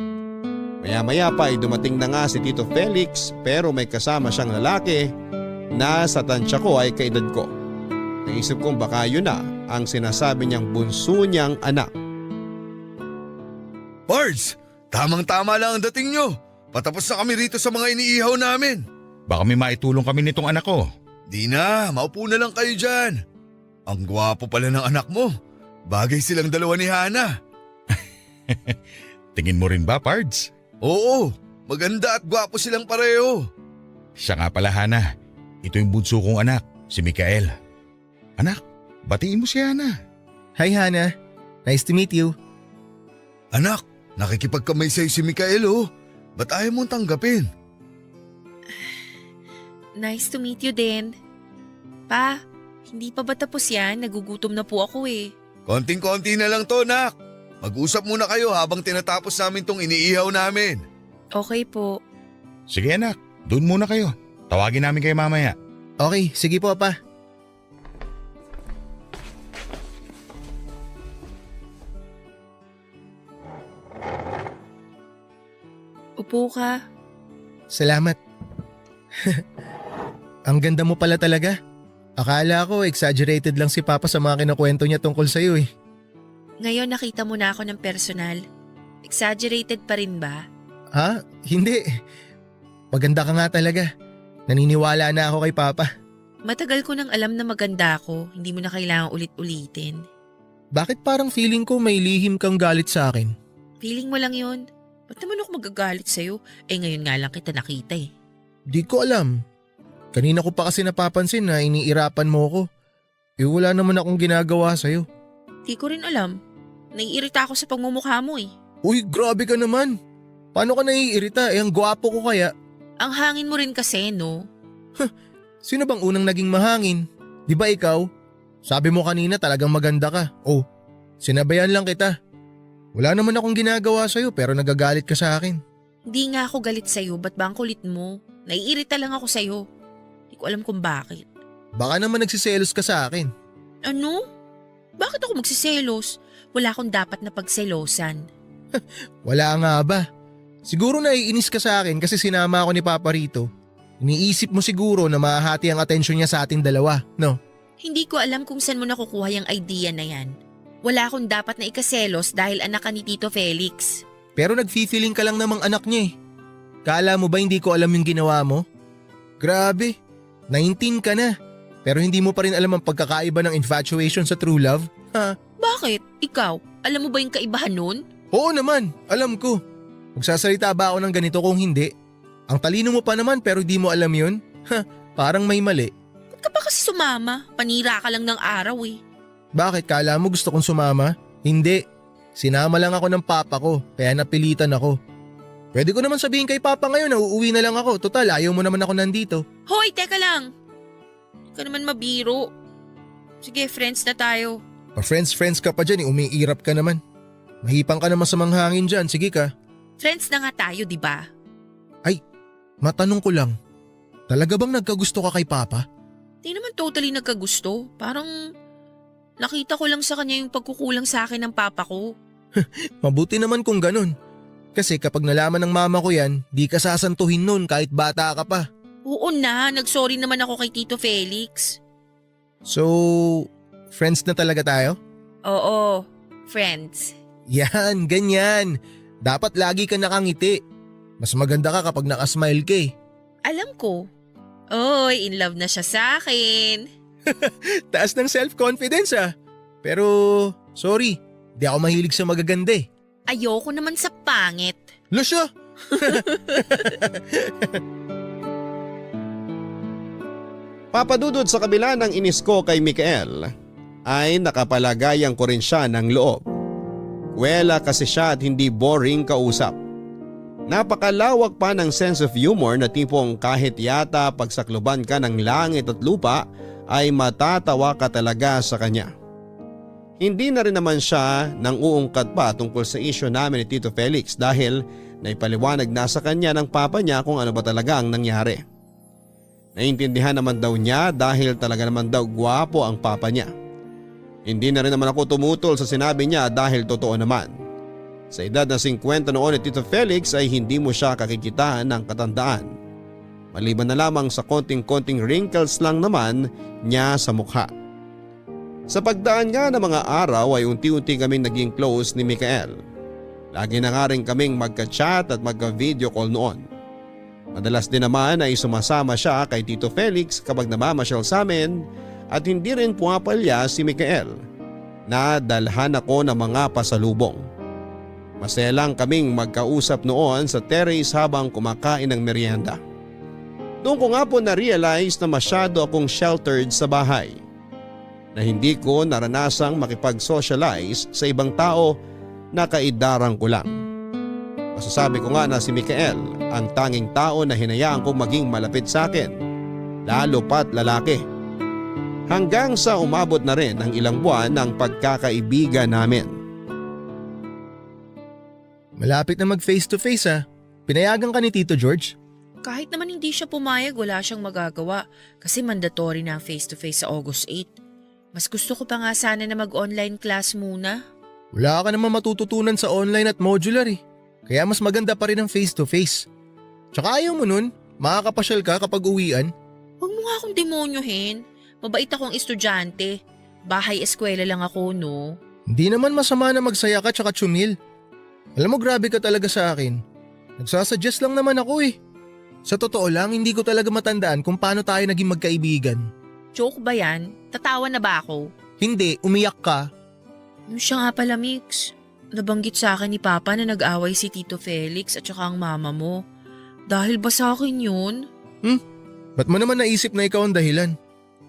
Maya-maya pa ay dumating na nga si Tito Felix pero may kasama siyang lalaki na sa tansya ko ay kaedad ko. Naisip kong baka yun na ang sinasabi niyang bunso niyang anak. Pards, tamang-tama lang ang dating nyo. Patapos na kami rito sa mga iniihaw namin. Baka may maitulong kami nitong anak ko. Di na, maupo na lang kayo dyan. Ang gwapo pala ng anak mo. Bagay silang dalawa ni Hana. Tingin mo rin ba, Pards? Oo, maganda at gwapo silang pareho. Siya nga pala, Hana. Ito yung bunso kong anak, si Mikael. Anak, batiin mo si Hana. Hi Hana, nice to meet you. Anak, nakikipagkamay sa'yo si Mikael oh. Ba't ayaw mong tanggapin? Nice to meet you din. Pa, hindi pa ba tapos yan? Nagugutom na po ako eh. Konting-konti na lang to, nak. Mag-usap muna kayo habang tinatapos namin tong iniihaw namin. Okay po. Sige anak, doon muna kayo. Tawagin namin kayo mamaya. Okay, sige po pa. Upo ka. Salamat. Ang ganda mo pala talaga. Akala ko exaggerated lang si Papa sa mga kinakwento niya tungkol sa'yo eh. Ngayon nakita mo na ako ng personal. Exaggerated pa rin ba? Ha? Hindi. Maganda ka nga talaga. Naniniwala na ako kay Papa. Matagal ko nang alam na maganda ako. Hindi mo na kailangang ulit-ulitin. Bakit parang feeling ko may lihim kang galit sa akin? Feeling mo lang yun. Ba't naman ako magagalit sa'yo? Eh ngayon nga lang kita nakita eh. Di ko alam. Kanina ko pa kasi napapansin na iniirapan mo ko. Eh wala naman akong ginagawa sa'yo. Di ko rin alam. Naiirita ako sa pagmumukha mo eh. Uy, grabe ka naman. Paano ka naiirita? Eh ang gwapo ko kaya. Ang hangin mo rin kasi no? Sino bang unang naging mahangin? Di ba ikaw? Sabi mo kanina talagang maganda ka. Oh, sinabayan lang kita. Wala naman akong ginagawa sa'yo pero nagagalit ka sa akin. Hindi nga ako galit sa'yo. Ba't ba ang kulit mo? Naiirita lang ako sa'yo. Hindi ko alam kung bakit. Baka naman nagsiselos ka sa akin. Ano? Bakit ako magsiselos? Wala akong dapat na pagselosan. Wala nga ba? Siguro naiinis ka sa akin kasi sinama ako ni Papa rito. Iniisip mo siguro na mahahati ang atensyon niya sa ating dalawa, no? Hindi ko alam kung saan mo nakukuha yung idea na yan. Wala akong dapat na ikaselos dahil anak ka ni Tito Felix. Pero nagfi-feeling ka lang namang anak niya eh. Kala mo ba hindi ko alam yung ginawa mo? Grabe, 19 ka na. Pero hindi mo pa rin alam ang pagkakaiba ng infatuation sa true love? Ha? Bakit? Ikaw? Alam mo ba yung kaibahan nun? Oo naman, alam ko. Magsasalita ba ako ng ganito kung hindi? Ang talino mo pa naman pero di mo alam yun? Ha, parang may mali. Ba't ka pa kasi sumama? Panira ka lang ng araw eh. Bakit kala mo gusto kong sumama? Hindi. Sinama lang ako ng papa ko kaya napilitan ako. Pwede ko naman sabihin kay papa ngayon na uuwi na lang ako. Total, ayaw mo naman ako nandito. Hoy, teka lang. Hindi ka naman mabiro. Sige, friends na tayo. Pa-friends ka pa dyan, umiirap ka naman. Mahipang ka naman sa manghangin dyan, sige ka. Friends na nga tayo, di ba? Matanong ko lang, talaga bang nagkagusto ka kay papa? Di naman totally nagkagusto. Parang nakita ko lang sa kanya yung pagkukulang sa akin ng papa ko. Mabuti naman kung ganun. Kasi kapag nalaman ng mama ko yan, di ka sasantuhin nun kahit bata ka pa. Oo na, nagsorry naman ako kay Tito Felix. So, friends na talaga tayo? Oo, friends. Yan, ganyan. Dapat lagi ka nakangiti. Mas maganda ka kapag nakasmile ka eh. Alam ko. Oy, in love na siya sa akin. Taas ng self-confidence ah. Pero, sorry. Di ako mahilig sa magaganda eh. Ayoko naman sa pangit. Lusyo! Papadudod sa kabila ng inis ko kay Mikael ay nakapalagayan ko rin siya ng loob. Wela kasi siya at hindi boring kausap. Napakalawak pa ng sense of humor na tipong kahit yata pagsakluban ka ng langit at lupa ay matatawa ka talaga sa kanya. Hindi na rin naman siya nang uungkat pa tungkol sa isyu namin ni Tito Felix dahil naipaliwanag na sa kanya ng papa niya kung ano ba talaga ang nangyari. Naintindihan naman daw niya dahil talaga naman daw gwapo ang papa niya. Hindi na rin naman ako tumutol sa sinabi niya dahil totoo naman. Sa edad na 50 noon ni Tito Felix ay hindi mo siya kakikitaan ng katandaan. Maliban na lamang sa konting-konting wrinkles lang naman niya sa mukha. Sa pagdaan nga ng mga araw ay unti-unti kaming naging close ni Mikael. Lagi na nga rin kaming magka-chat at magka-video call noon. Madalas din naman ay sumasama siya kay Tito Felix kapag namamasyal sa amin at hindi rin pumapalya si Mikael na dalhan ako ng mga pasalubong. Masaya lang kaming magkausap noon sa terrace habang kumakain ng merienda. Doon ko nga po na-realize na masyado akong sheltered sa bahay. Na hindi ko naranasang makipag-socialize sa ibang tao na kaidarang ko lang. Masasabi ko nga na si Mikael ang tanging tao na hinayaan kong maging malapit sa akin, lalo pat lalaki. Hanggang sa umabot na rin ang ilang buwan ng pagkakaibigan namin. Malapit na mag face to face ah. Pinayagan ka ni Tito George? Kahit naman hindi siya pumayag, wala siyang magagawa kasi mandatory na ang face-to-face sa August 8. Mas gusto ko pa nga sana na mag-online class muna. Wala ka naman matututunan sa online at modular eh. Kaya mas maganda pa rin ang face to face. Tsaka ayaw mo nun, makakapasyal ka kapag uwian. Huwag mo nga akong demonyohin. Mabait akong estudyante. Bahay-eskwela lang ako, no? Hindi naman masama na magsaya ka tsaka chumil. Alam mo grabe ka talaga sa akin. Nagsasuggest lang naman ako eh. Sa totoo lang, hindi ko talaga matandaan kung paano tayo naging magkaibigan. Joke ba yan? Tatawa na ba ako? Hindi, umiyak ka. Yung siya nga pala, Mix. Nabanggit sa akin ni Papa na nag-away si Tito Felix at saka ang mama mo. Dahil ba sa akin yun? Ba't mo naman naisip na ikaw ang dahilan?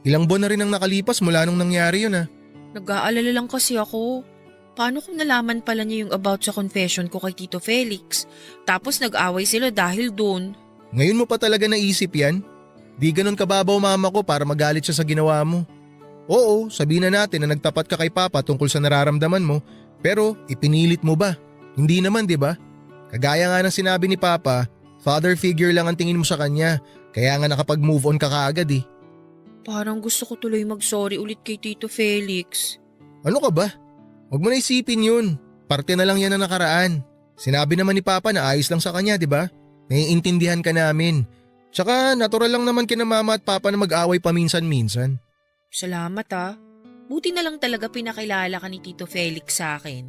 Ilang buwan na rin ang nakalipas mula nung nangyari yun ah. Nag-aalala lang kasi ako. Paano kung nalaman pala niya yung about sa confession ko kay Tito Felix? Tapos nag-away sila dahil doon. Ngayon mo pa talaga naisip yan? Di ganun kababaw mama ko para magalit siya sa ginawa mo. Oo, sabihin na natin na nagtapat ka kay Papa tungkol sa nararamdaman mo, pero ipinilit mo ba? Hindi naman, di ba? Kagaya nga ng sinabi ni Papa, father figure lang ang tingin mo sa kanya, kaya nga nakapag-move on ka kaagad eh. Parang gusto ko tuloy mag-sorry ulit kay Tito Felix. Ano ka ba? Huwag mo na isipin yun. Parte na lang yan na nakaraan. Sinabi naman ni Papa na ayos lang sa kanya, di ba? Naiintindihan ka namin. Tsaka natural lang naman kina Mama at Papa na mag-away paminsan-minsan. Salamat ah. Buti na lang talaga pinakilala ka ni Tito Felix sa akin.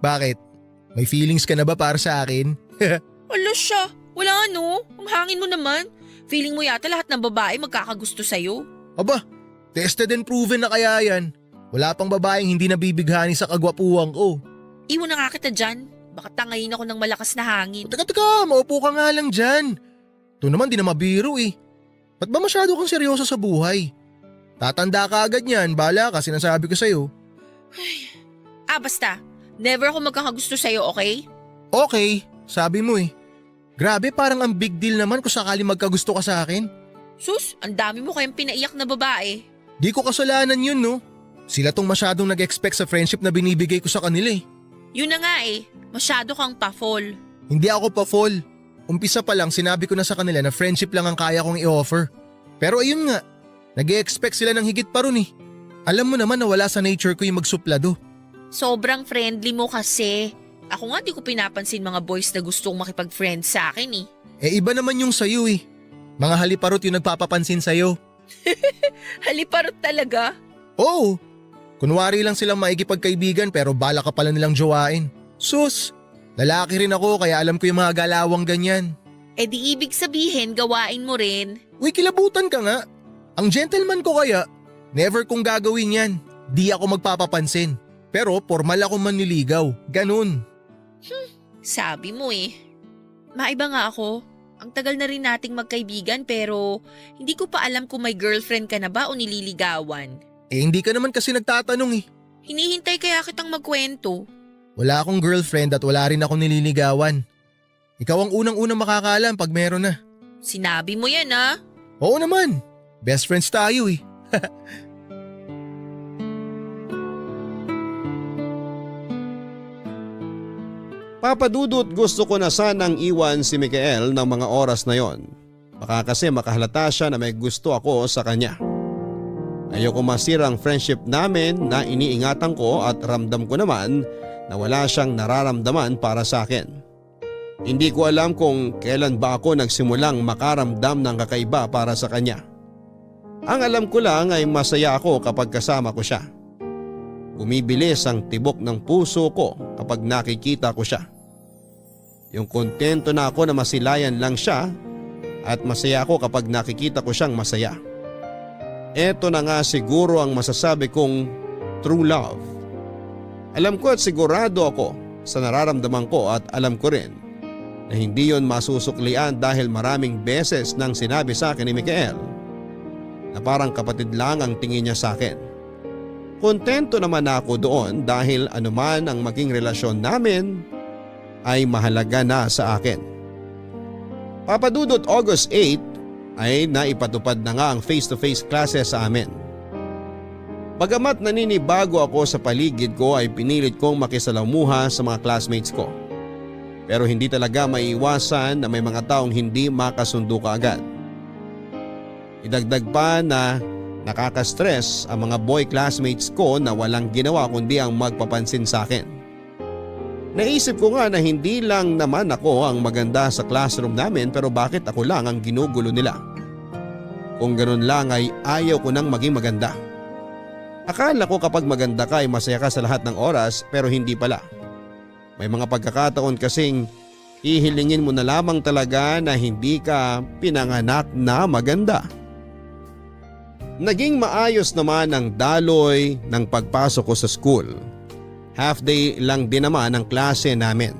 Bakit? May feelings ka na ba para sa akin? Ala siya, wala no. Ang hangin mo naman. Feeling mo yata lahat ng babae magkakagusto sa'yo. Aba, tested and proven na kaya yan. Wala pang babaeng hindi nabibighani sa kagwapuhan ko. Iwan na nga kita dyan. Baka tangayin ako ng malakas na hangin. Teka, maupo ka nga lang dyan. Ito naman di na mabiro eh. Ba't ba masyado kang seryoso sa buhay? Tatanda ka agad yan, bala ka, sinasabi ko sa'yo. Basta. Never ako magkakagusto sa'yo, okay? Okay, sabi mo eh. Grabe, parang ang big deal naman kung sakali magkagusto ka sa akin. Sus, ang dami mo kayang pinaiyak na babae. Di ko kasalanan yun no. Sila tong masyadong nag-expect sa friendship na binibigay ko sa kanila eh. Yun na nga eh. Masyado kang pa-fall. Hindi ako pa-fall. Umpisa pa lang sinabi ko na sa kanila na friendship lang ang kaya kong i-offer. Pero ayun nga, nag-e-expect sila ng higit pa ron eh. Alam mo naman na wala sa nature ko yung magsuplado. Sobrang friendly mo kasi. Ako nga di ko pinapansin mga boys na gustong makipag-friend sa akin eh. Eh iba naman yung sayo eh. Mga haliparot yung nagpapapansin sayo. Haliparot talaga. Oo. Kunwari lang silang maikipagkaibigan pero bala ka pala nilang jowain. Sus, lalaki rin ako kaya alam ko yung mga galawang ganyan. Eh di ibig sabihin gawain mo rin. Uy, kilabutan ka nga. Ang gentleman ko kaya, never kong gagawin yan. Di ako magpapapansin. Pero formal ako manliligaw. Ganun. Sabi mo eh. Maiba nga ako. Ang tagal na rin nating magkaibigan pero hindi ko pa alam kung may girlfriend ka na ba o nililigawan. Eh hindi ka naman kasi nagtatanong eh. Hinihintay kaya kitang magkwento. Wala akong girlfriend at wala rin akong nililigawan. Ikaw ang unang-unang makakaalam pag meron na. Sinabi mo yan ah. Oo naman. Best friends tayo eh. Papadudot, gusto ko na sanang iwan si Mikael ng mga oras na yon. Baka kasi makahalata siya na may gusto ako sa kanya. Ayoko masira ang friendship namin na iniingatan ko at ramdam ko naman na wala siyang nararamdaman para sa akin. Hindi ko alam kung kailan ba ako nagsimulang makaramdam ng kakaiba para sa kanya. Ang alam ko lang ay masaya ako kapag kasama ko siya. Bumibilis ang tibok ng puso ko kapag nakikita ko siya. Yung kontento na ako na masilayan lang siya at masaya ako kapag nakikita ko siyang masaya. Ito na nga siguro ang masasabi kong true love. Alam ko at sigurado ako sa nararamdaman ko at alam ko rin na hindi yon masusuklian dahil maraming beses nang sinabi sa akin ni Mikael na parang kapatid lang ang tingin niya sa akin. Kontento naman ako doon dahil anuman ang maging relasyon namin ay mahalaga na sa akin. Papadudot, August 8 ay naipatupad na nga ang face-to-face classes sa amin. Bagamat naninibago ako sa paligid ko ay pinilit kong makisalamuha sa mga classmates ko. Pero hindi talaga maiiwasan na may mga taong hindi makasundo kaagad. Idagdag pa na nakaka-stress ang mga boy classmates ko na walang ginawa kundi ang magpapansin sa akin. Naisip ko nga na hindi lang naman ako ang maganda sa classroom namin pero bakit ako lang ang ginugulo nila? Kung ganun lang ay ayaw ko nang maging maganda. Akala ko kapag maganda ka ay masaya ka sa lahat ng oras pero hindi pala. May mga pagkakataon kasing hihilingin mo na lamang talaga na hindi ka pinanganak na maganda. Naging maayos naman ang daloy ng pagpasok ko sa school. Half day lang din naman ang klase namin.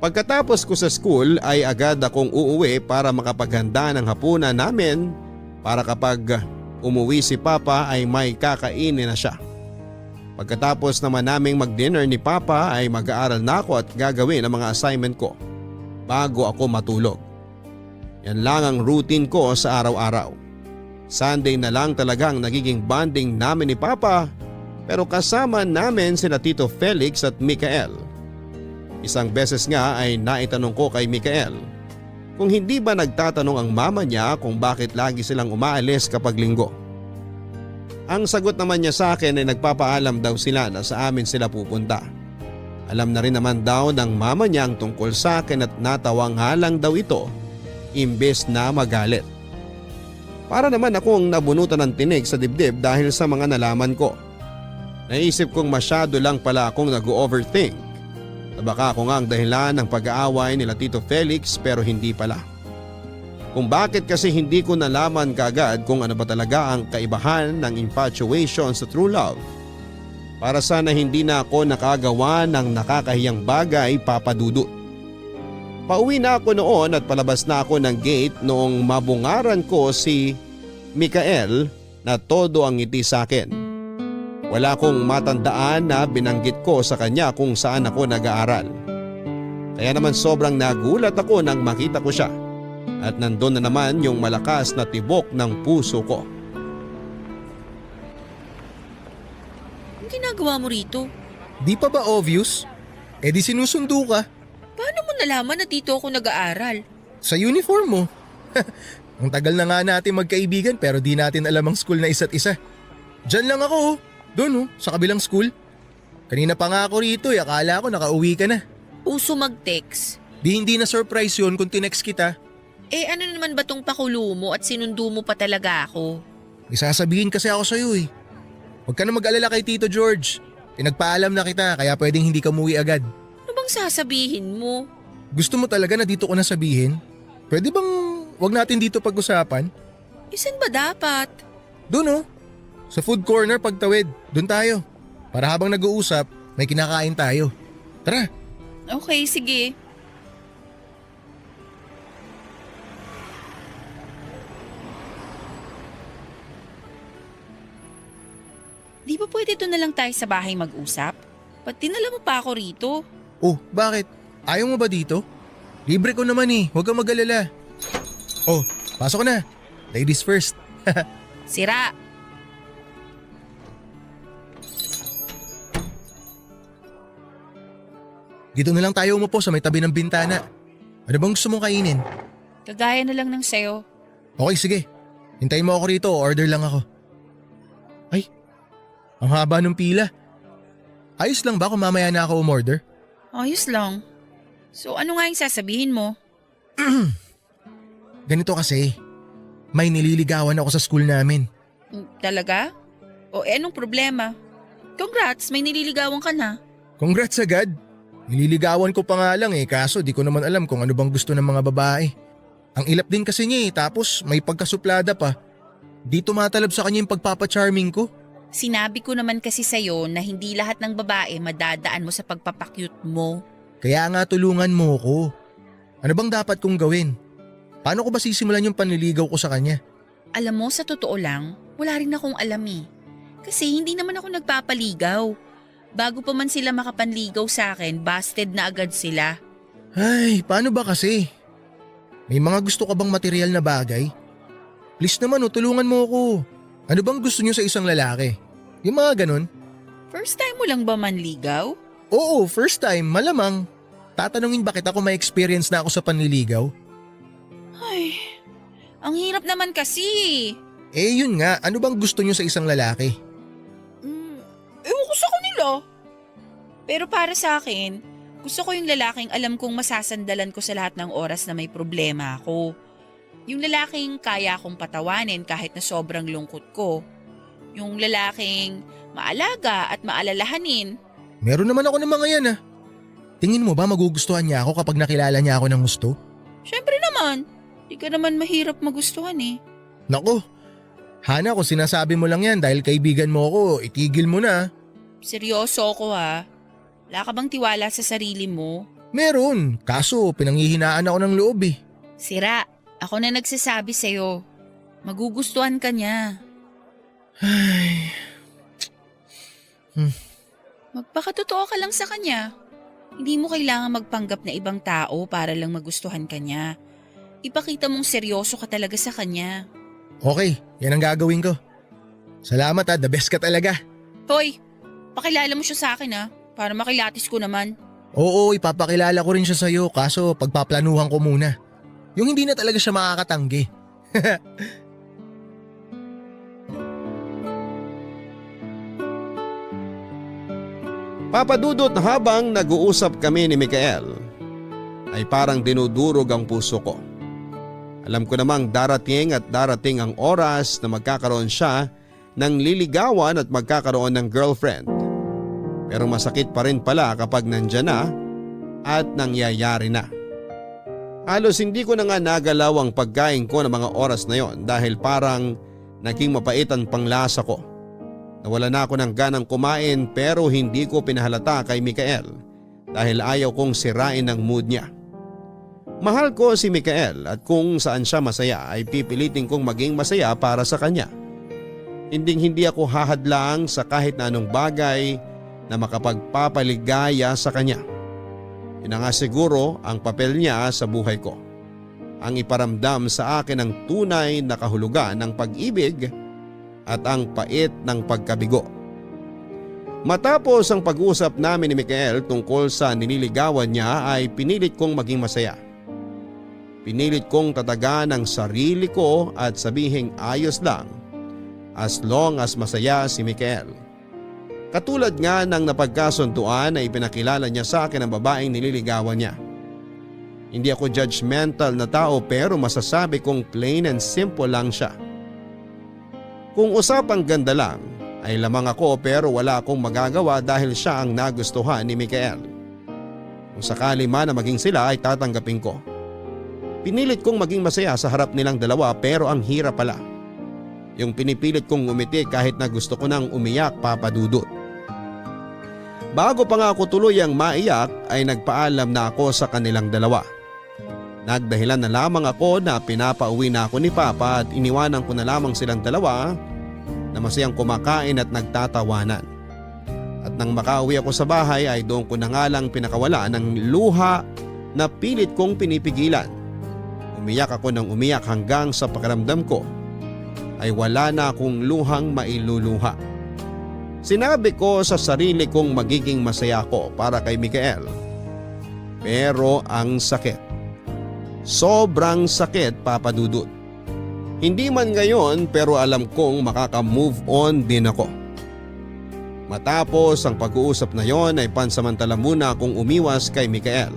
Pagkatapos ko sa school ay agad akong uuwi para makapaghanda ng hapunan namin para kapag umuwi si Papa ay may kakainin na siya. Pagkatapos naman naming mag-dinner ni Papa ay mag-aaral na ako at gagawin ang mga assignment ko bago ako matulog. Yan lang ang routine ko sa araw-araw. Sunday na lang talagang nagiging bonding namin ni Papa pero kasama namin sina Tito Felix at Mikael. Isang beses nga ay naitanong ko kay Mikael kung hindi ba nagtatanong ang mama niya kung bakit lagi silang umaalis kapag linggo. Ang sagot naman niya sa akin ay nagpapaalam daw sila na sa amin sila pupunta. Alam na rin naman daw ng mama niya ang tungkol sa akin at natawang halang daw ito imbes na magalit. Para naman akong nabunutan ng tinig sa dibdib dahil sa mga nalaman ko. Naisip kong masyado lang pala akong nag-overthink na baka ako nga ang dahilan ng pag-aaway nila Tito Felix pero hindi pala. Kung bakit kasi hindi ko nalaman kaagad kung ano ba talaga ang kaibahan ng infatuation sa true love. Para sana hindi na ako nakagawa ng nakakahiyang bagay, Papadudot. Pauwi na ako noon at palabas na ako ng gate noong mabungaran ko si Mikael na todo ang ngiti sa akin. Wala akong matandaan na binanggit ko sa kanya kung saan ako nag-aaral. Kaya naman sobrang nagulat ako nang makita ko siya at nandun na naman yung malakas na tibok ng puso ko. Ang ginagawa mo rito? Di pa ba obvious? Eh di sinusundo ka. Paano mo nalaman na dito ako nag-aaral? Sa uniform mo. Ang tagal na nga natin magkaibigan pero di natin alam ang school na isa't isa. Diyan lang ako oh. Doon oh, sa kabilang school. Kanina pa nga ako rito akala ko nakauwi ka na. Uso mag-text. Di hindi na surprise yun kung tinext kita. Eh ano naman ba tong pakulo mo at sinundo mo pa talaga ako? Isasabihin kasi ako sa'yo eh. Huwag ka na mag-alala kay Tito George. Pinagpaalam na kita kaya pwedeng hindi ka umuwi agad. Ano bang sasabihin mo? Gusto mo talaga na dito ko na sabihin? Pwede bang wag natin dito pag-usapan? Isan ba dapat? Doon oh. Sa food corner pagtawid. Doon tayo. Para habang nag-uusap, may kinakain tayo. Tara. Okay, sige. Di ba pwede doon na lang tayo sa bahay mag-usap? Ba't dinala mo pa ako rito? Oh, bakit? Ayaw mo ba dito? Libre ko naman eh, huwag kang mag-alala. Oh, pasok na. Ladies first. Sira. Dito na lang tayo umupo sa may tabi ng bintana. Ano bang gusto mong kainin? Kagaya na lang ng sayo. Okay, sige. Hintayin mo ako rito, order lang ako. Ay, ang haba ng pila. Ayos lang ba kung mamaya na ako umorder? Ayos lang. So ano nga yung sasabihin mo? Ganito kasi, may nililigawan ako sa school namin. Talaga? O anong problema? Congrats, may nililigawan ka na. Congrats agad. Nililigawan ko pa nga lang kaso di ko naman alam kung ano bang gusto ng mga babae. Ang ilap din kasi niya tapos may pagkasuplada pa. Di tumatalab sa kanya yung pagpapacharming ko. Sinabi ko naman kasi sa'yo na hindi lahat ng babae madadaan mo sa pagpapakyut mo. Kaya nga tulungan mo ko. Ano bang dapat kong gawin? Paano ko ba sisimulan yung panliligaw ko sa kanya? Alam mo, sa totoo lang, wala rin akong alam eh. Kasi hindi naman ako nagpapaligaw. Bago pa man sila makapanligaw sa akin, busted na agad sila. Ay, paano ba kasi? May mga gusto ka bang material na bagay? Please naman tulungan mo ko. Ano bang gusto niyo sa isang lalaki? Yung mga ganun? First time mo lang ba manligaw? Oo, first time, malamang. Tatanungin ba kita kung may experience na ako sa panliligaw? Ay, ang hirap naman kasi. Yun nga, ano bang gusto niyo sa isang lalaki? Ewan ko sa kanila. Pero para sa akin, gusto ko yung lalaking alam kong masasandalan ko sa lahat ng oras na may problema ako. Yung lalaking kaya akong patawanin kahit na sobrang lungkot ko. Yung lalaking maalaga at maalalahanin. Meron naman ako ng mga yan Tingin mo ba magugustuhan niya ako kapag nakilala niya ako ng gusto? Syempre naman, di ka naman mahirap magustuhan eh. Nako, Hana, kung sinasabi mo lang yan dahil kaibigan mo ako, itigil mo na. Seryoso ako ha. Wala ka bang tiwala sa sarili mo? Meron, kaso pinanghihinaan ako ng loob Sira, ako na nagsasabi sa'yo. Magugustuhan ka niya. Ay. Magpakatotoo ka lang sa kanya. Hindi mo kailangan magpanggap na ibang tao para lang magustuhan ka niya. Ipakita mong seryoso ka talaga sa kanya. Okay, yan ang gagawin ko. Salamat the best ka talaga. Hoy, pakilala mo siya sa akin para makilatis ko naman. Oo, ipapakilala ko rin siya sa'yo kaso pagpaplanuhan ko muna. Yung hindi na talaga siya makakatanggi. Papadudot habang nag-uusap kami ni Mikael ay parang dinudurog ang puso ko. Alam ko namang darating ang oras na magkakaroon siya ng liligawan at magkakaroon ng girlfriend. Pero masakit pa rin pala kapag nandyan na at nangyayari na. Halos hindi ko na nga nagalaw ang pagkain ko ng mga oras na yon dahil parang naging mapait ang panglasa ko. Nawala na ako ng ganang kumain pero hindi ko pinahalata kay Mikael dahil ayaw kong sirain ang mood niya. Mahal ko si Mikael at kung saan siya masaya ay pipilitin kong maging masaya para sa kanya. Hindi ako hahadlang sa kahit na anong bagay na makapagpapaligaya sa kanya. Yun na nga siguro ang papel niya sa buhay ko. Ang iparamdam sa akin ang tunay na kahulugan ng pag-ibig at ang pait ng pagkabigo. Matapos ang pag-usap namin ni Mikael tungkol sa nililigawan niya ay pinilit kong maging masaya. Pinilit kong tatagan ang sarili ko at sabihing ayos lang as long as masaya si Mikael. Katulad nga ng napagkasunduan na ipinakilala niya sa akin ang babaeng nililigawan niya. Hindi ako judgmental na tao pero masasabi kong plain and simple lang siya. Kung usapang ganda lang ay lamang ako pero wala akong magagawa dahil siya ang nagustuhan ni Mikael. Kung sakali man na maging sila ay tatanggapin ko. Pinilit kong maging masaya sa harap nilang dalawa pero ang hirap pala. Yung pinipilit kong umiti kahit na gusto ko nang umiyak, Papadudot. Bago pa nga ako tuluyang maiyak ay nagpaalam na ako sa kanilang dalawa. Nagdahilan na lamang ako na pinapauwi na ako ni Papa at iniwanan ko na lamang silang dalawa na masayang kumakain at nagtatawanan. At nang makauwi ako sa bahay ay doon ko na nga lang pinakawala ng luha na pilit kong pinipigilan. Umiyak ako ng umiyak hanggang sa pakiramdam ko ay wala na akong luhang mailuluha. Sinabi ko sa sarili kong magiging masaya ako para kay Mikael. Pero ang sakit. Sobrang sakit, Papa Dudut. Hindi man ngayon pero alam kong makaka-move on din ako. Matapos ang pag-uusap na yon ay pansamantala muna akong umiwas kay Mikael.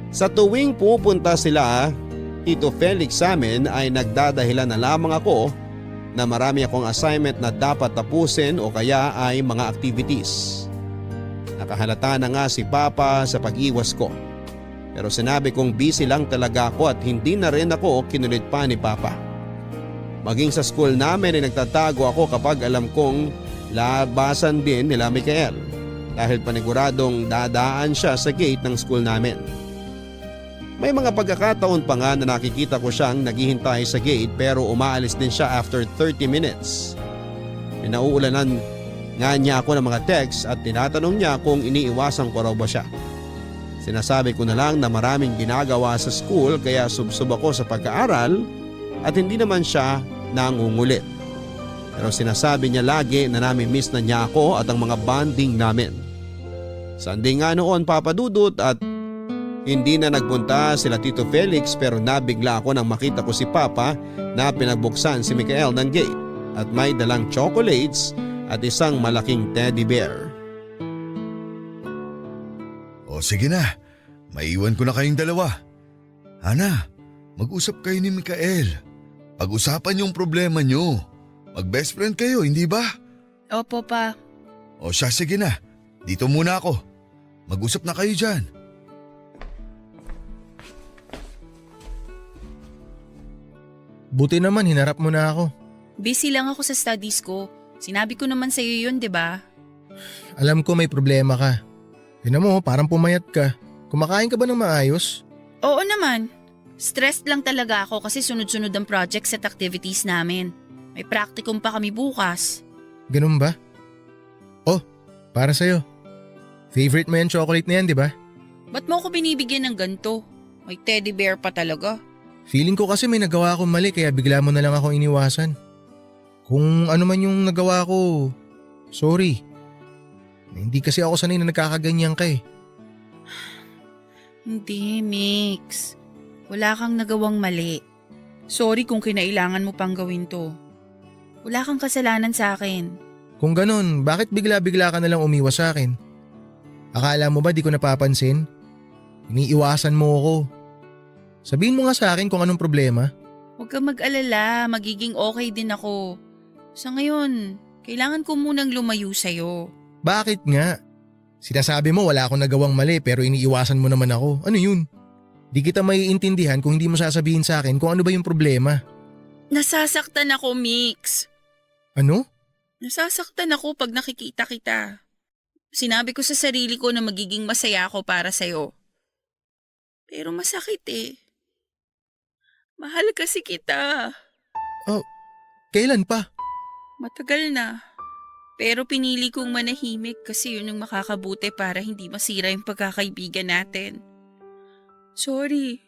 Sa tuwing pupunta sila, Tito Felix sa amin ay nagdadahilan na lamang ako na marami akong assignment na dapat tapusin o kaya ay mga activities. Nakahalata na nga si Papa sa pag-iwas ko. Pero sinabi kong busy lang talaga ako at hindi na rin ako kinulit pa ni Papa. Maging sa school namin ay nagtatago ako kapag alam kong labasan din nila Mikael dahil paniguradong dadaan siya sa gate ng school namin. May mga pagkakataon pa nga na nakikita ko siyang naghihintay sa gate pero umaalis din siya after 30 minutes. Pinauulanan nga niya ako ng mga text at tinatanong niya kung iniiwasan ko raw ba siya. Sinasabi ko na lang na maraming ginagawa sa school kaya subsob ako sa pag-aaral at hindi naman siya nangungulit. Pero sinasabi niya lagi na nami-miss na niya ako at ang mga bonding namin. Sunday nga noon, Papa Dudut, at hindi na nagpunta sila Tito Felix pero nabigla ako nang makita ko si Papa na pinagbuksan si Mikael ng gate at may dalang chocolates at isang malaking teddy bear. O sige na, maiwan ko na kayong dalawa. Hana, mag-usap kayo ni Mikael. Pag-usapan yung problema nyo. Mag-best friend kayo, hindi ba? Opo, Pa. O siya, sige na. Dito muna ako. Mag-usap na kayo dyan. Buti naman hinarap mo na ako. Busy lang ako sa studies ko. Sinabi ko naman sa'yo yun, di ba? Alam ko may problema ka. Tignan mo, parang pumayat ka. Kumakain ka ba ng maayos? Oo naman. Stressed lang talaga ako kasi sunod-sunod ang projects at activities namin. May practicum pa kami bukas. Ganun ba? Oh, para sa'yo. Favorite mo yung chocolate na yan, di ba? Ba't mo ako binibigyan ng ganito? May teddy bear pa talaga. Feeling ko kasi may nagawa akong mali kaya bigla mo na lang ako iniwasan. Kung ano man yung nagawa ko, sorry. Hindi kasi ako sanay na nagkakaganyan ka eh. Hindi, Mix. Wala kang nagawang mali. Sorry kung kinailangan mo pang gawin to. Wala kang kasalanan sa akin. Kung ganun, bakit bigla-bigla ka na lang umiwas sa akin? Akala mo ba di ko napapansin? Iniiwasan mo ako. Sabihin mo nga sa akin kung anong problema. Huwag kang mag-alala, magiging okay din ako. Sa ngayon, kailangan ko munang lumayo sa'yo. Bakit nga? Sinasabi mo wala akong nagawang mali pero iniiwasan mo naman ako. Ano yun? Di kita maiintindihan kung hindi mo sasabihin sa akin kung ano ba yung problema. Nasasaktan ako, Mix. Ano? Nasasaktan ako pag nakikita kita. Sinabi ko sa sarili ko na magiging masaya ako para sa'yo. Pero masakit eh. Mahal kasi kita. Oh, kailan pa? Matagal na. Pero pinili kong manahimik kasi yun ang makakabuti para hindi masira yung pagkakaibigan natin. Sorry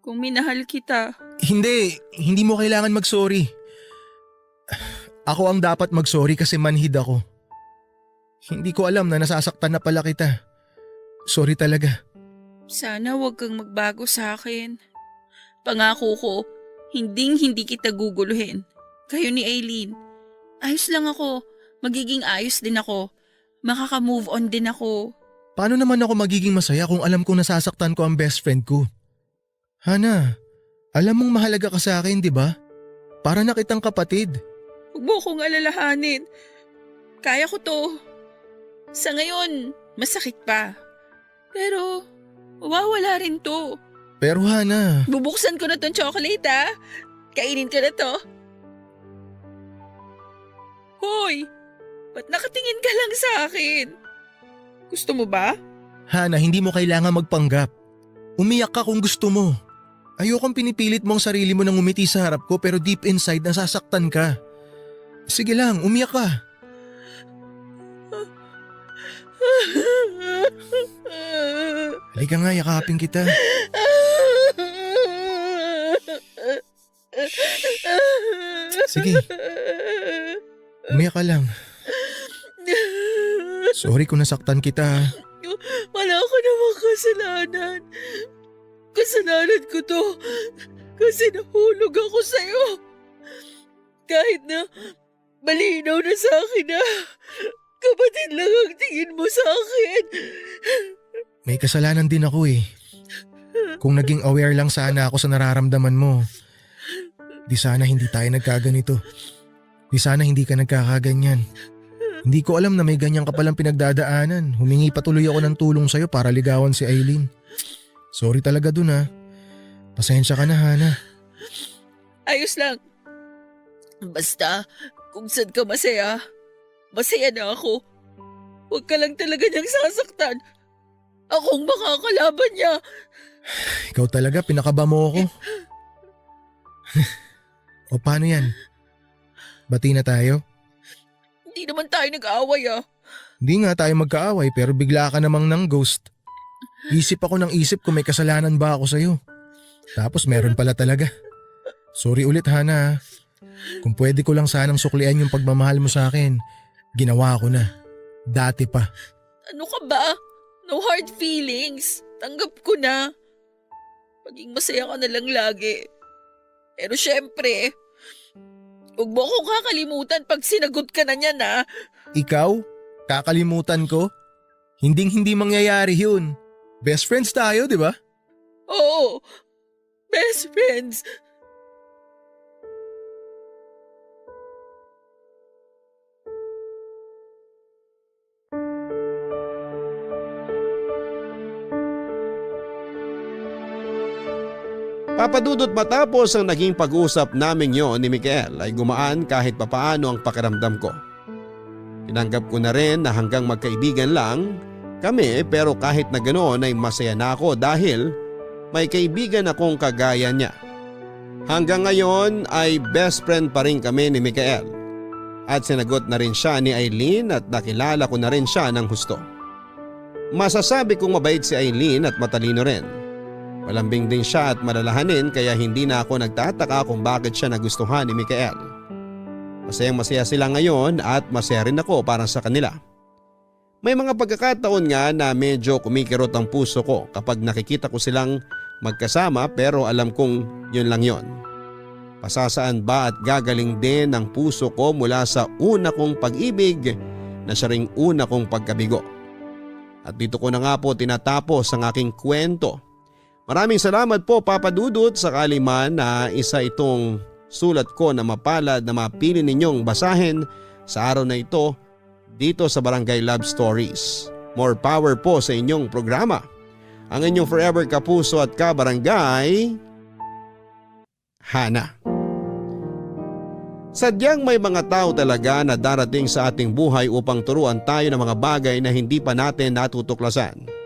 kung minahal kita. Hindi mo kailangan mag-sorry. Ako ang dapat mag-sorry kasi manhid ako. Hindi ko alam na nasasaktan na pala kita. Sorry talaga. Sana wag kang magbago sa akin. Pangako ko, hindi kita guguluhin. Kayo ni Aileen. Ayos lang ako. Magiging ayos din ako. Makaka-move on din ako. Paano naman ako magiging masaya kung alam kong nasasaktan ko ang best friend ko? Hana, alam mong mahalaga ka sa akin, di ba? Para na kitang kapatid. Huwag mo akong alalahanin. Kaya ko to. Sa ngayon, masakit pa. Pero, mawawala rin to. Pero Hana… Bubuksan ko na tong chocolate ha. Kainin ko na to. Hoy! Ba't nakatingin ka lang sa akin? Gusto mo ba? Hana, hindi mo kailangan magpanggap. Umiyak ka kung gusto mo. Ayokong pinipilit mo ang sarili mo nang umiti sa harap ko pero deep inside nasasaktan ka. Sige lang, umiyak ka. Halika nga, yakapin kita. Sige, umiyak ka lang. Sorry kung nasaktan kita. Wala ka namang kasalanan. Kasalanan ko to kasi nahulog ako sa'yo. Kahit na malinaw na sa akin na kapatid lang ang tingin mo sa akin. May kasalanan din ako eh. Kung naging aware lang sana ako sa nararamdaman mo, di sana hindi tayo nagkaganito. Di sana hindi ka nagkakaganyan. Hindi ko alam na may ganyan ka palang pinagdadaanan. Humingi patuloy ako ng tulong sa'yo para ligawan si Aileen. Sorry talaga dun ha. Pasensya ka na, Hana. Ayos lang. Basta, kung saan ka masaya, masaya na ako. Huwag ka lang talaga niyang sasaktan. Akong makakalaban niya. Ikaw talaga, pinakaba mo ako. O paano yan? Bati na tayo? Hindi naman tayo nag-aaway ah. Hindi nga tayo magkaaway pero bigla ka namang nang ghost. Isip ako ng isip kung may kasalanan ba ako sa'yo. Tapos meron pala talaga. Sorry ulit Hana ha. Kung pwede ko lang sanang suklian yung pagmamahal mo sa akin, ginawa ko na. Dati pa. Ano ka ba? No hard feelings. Tanggap ko na. Maging masaya ka na lang lagi. Pero syempre, huwag mo akong kakalimutan pag sinagot ka na niyan ha. Ikaw? Kakalimutan ko? Hinding-hindi mangyayari yun. Best friends tayo, di ba? Oo, best friends. Papadudot matapos ang naging pag-usap naming yon ni Mikael ay gumaan kahit papaano ang pakiramdam ko. Tinanggap ko na rin na hanggang magkaibigan lang kami pero kahit na ganoon ay masaya na ako dahil may kaibigan akong kagaya niya. Hanggang ngayon ay best friend pa rin kami ni Mikael at sinagot na rin siya ni Aileen at nakilala ko na rin siya ng husto. Masasabi kong mabait si Aileen at matalino rin. Malambing din siya at malalahanin kaya hindi na ako nagtataka kung bakit siya nagustuhan ni Mikael. Masayang-masaya sila ngayon at masaya rin ako para sa kanila. May mga pagkakataon nga na medyo kumikirot ang puso ko kapag nakikita ko silang magkasama pero alam kong yun lang yon. Pasasaan ba at gagaling din ang puso ko mula sa una kong pag-ibig na siya ring una kong pagkabigo. At dito ko na nga po tinatapos ang aking kwento. Maraming salamat po Papa Dudut sakali man na isa itong sulat ko na mapalad na mapili ninyong basahin sa araw na ito dito sa Barangay Love Stories. More power po sa inyong programa. Ang inyong forever kapuso at kabarangay, Hana. Sadyang may mga tao talaga na darating sa ating buhay upang turuan tayo ng mga bagay na hindi pa natin natutuklasan.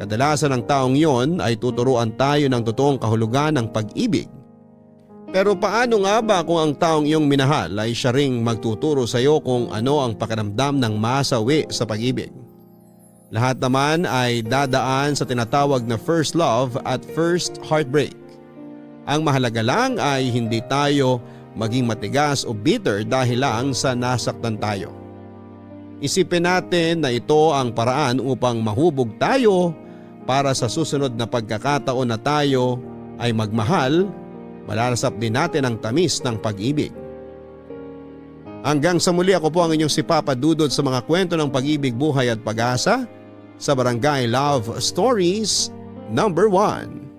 Kadalasan ng taong yon ay tuturuan tayo ng totoong kahulugan ng pag-ibig. Pero paano nga ba kung ang taong iyong minahal ay siya ring magtuturo sa iyo kung ano ang pakiramdam ng masawi sa pag-ibig? Lahat naman ay dadaan sa tinatawag na first love at first heartbreak. Ang mahalaga lang ay hindi tayo maging matigas o bitter dahil lang sa nasaktan tayo. Isipin natin na ito ang paraan upang mahubog tayo para sa susunod na pagkakataon na tayo ay magmahal, malalasap din natin ang tamis ng pag-ibig. Hanggang sa muli ako po ang inyong si Papa Dudut sa mga kwento ng pag-ibig, buhay at pag-asa sa Barangay Love Stories #1.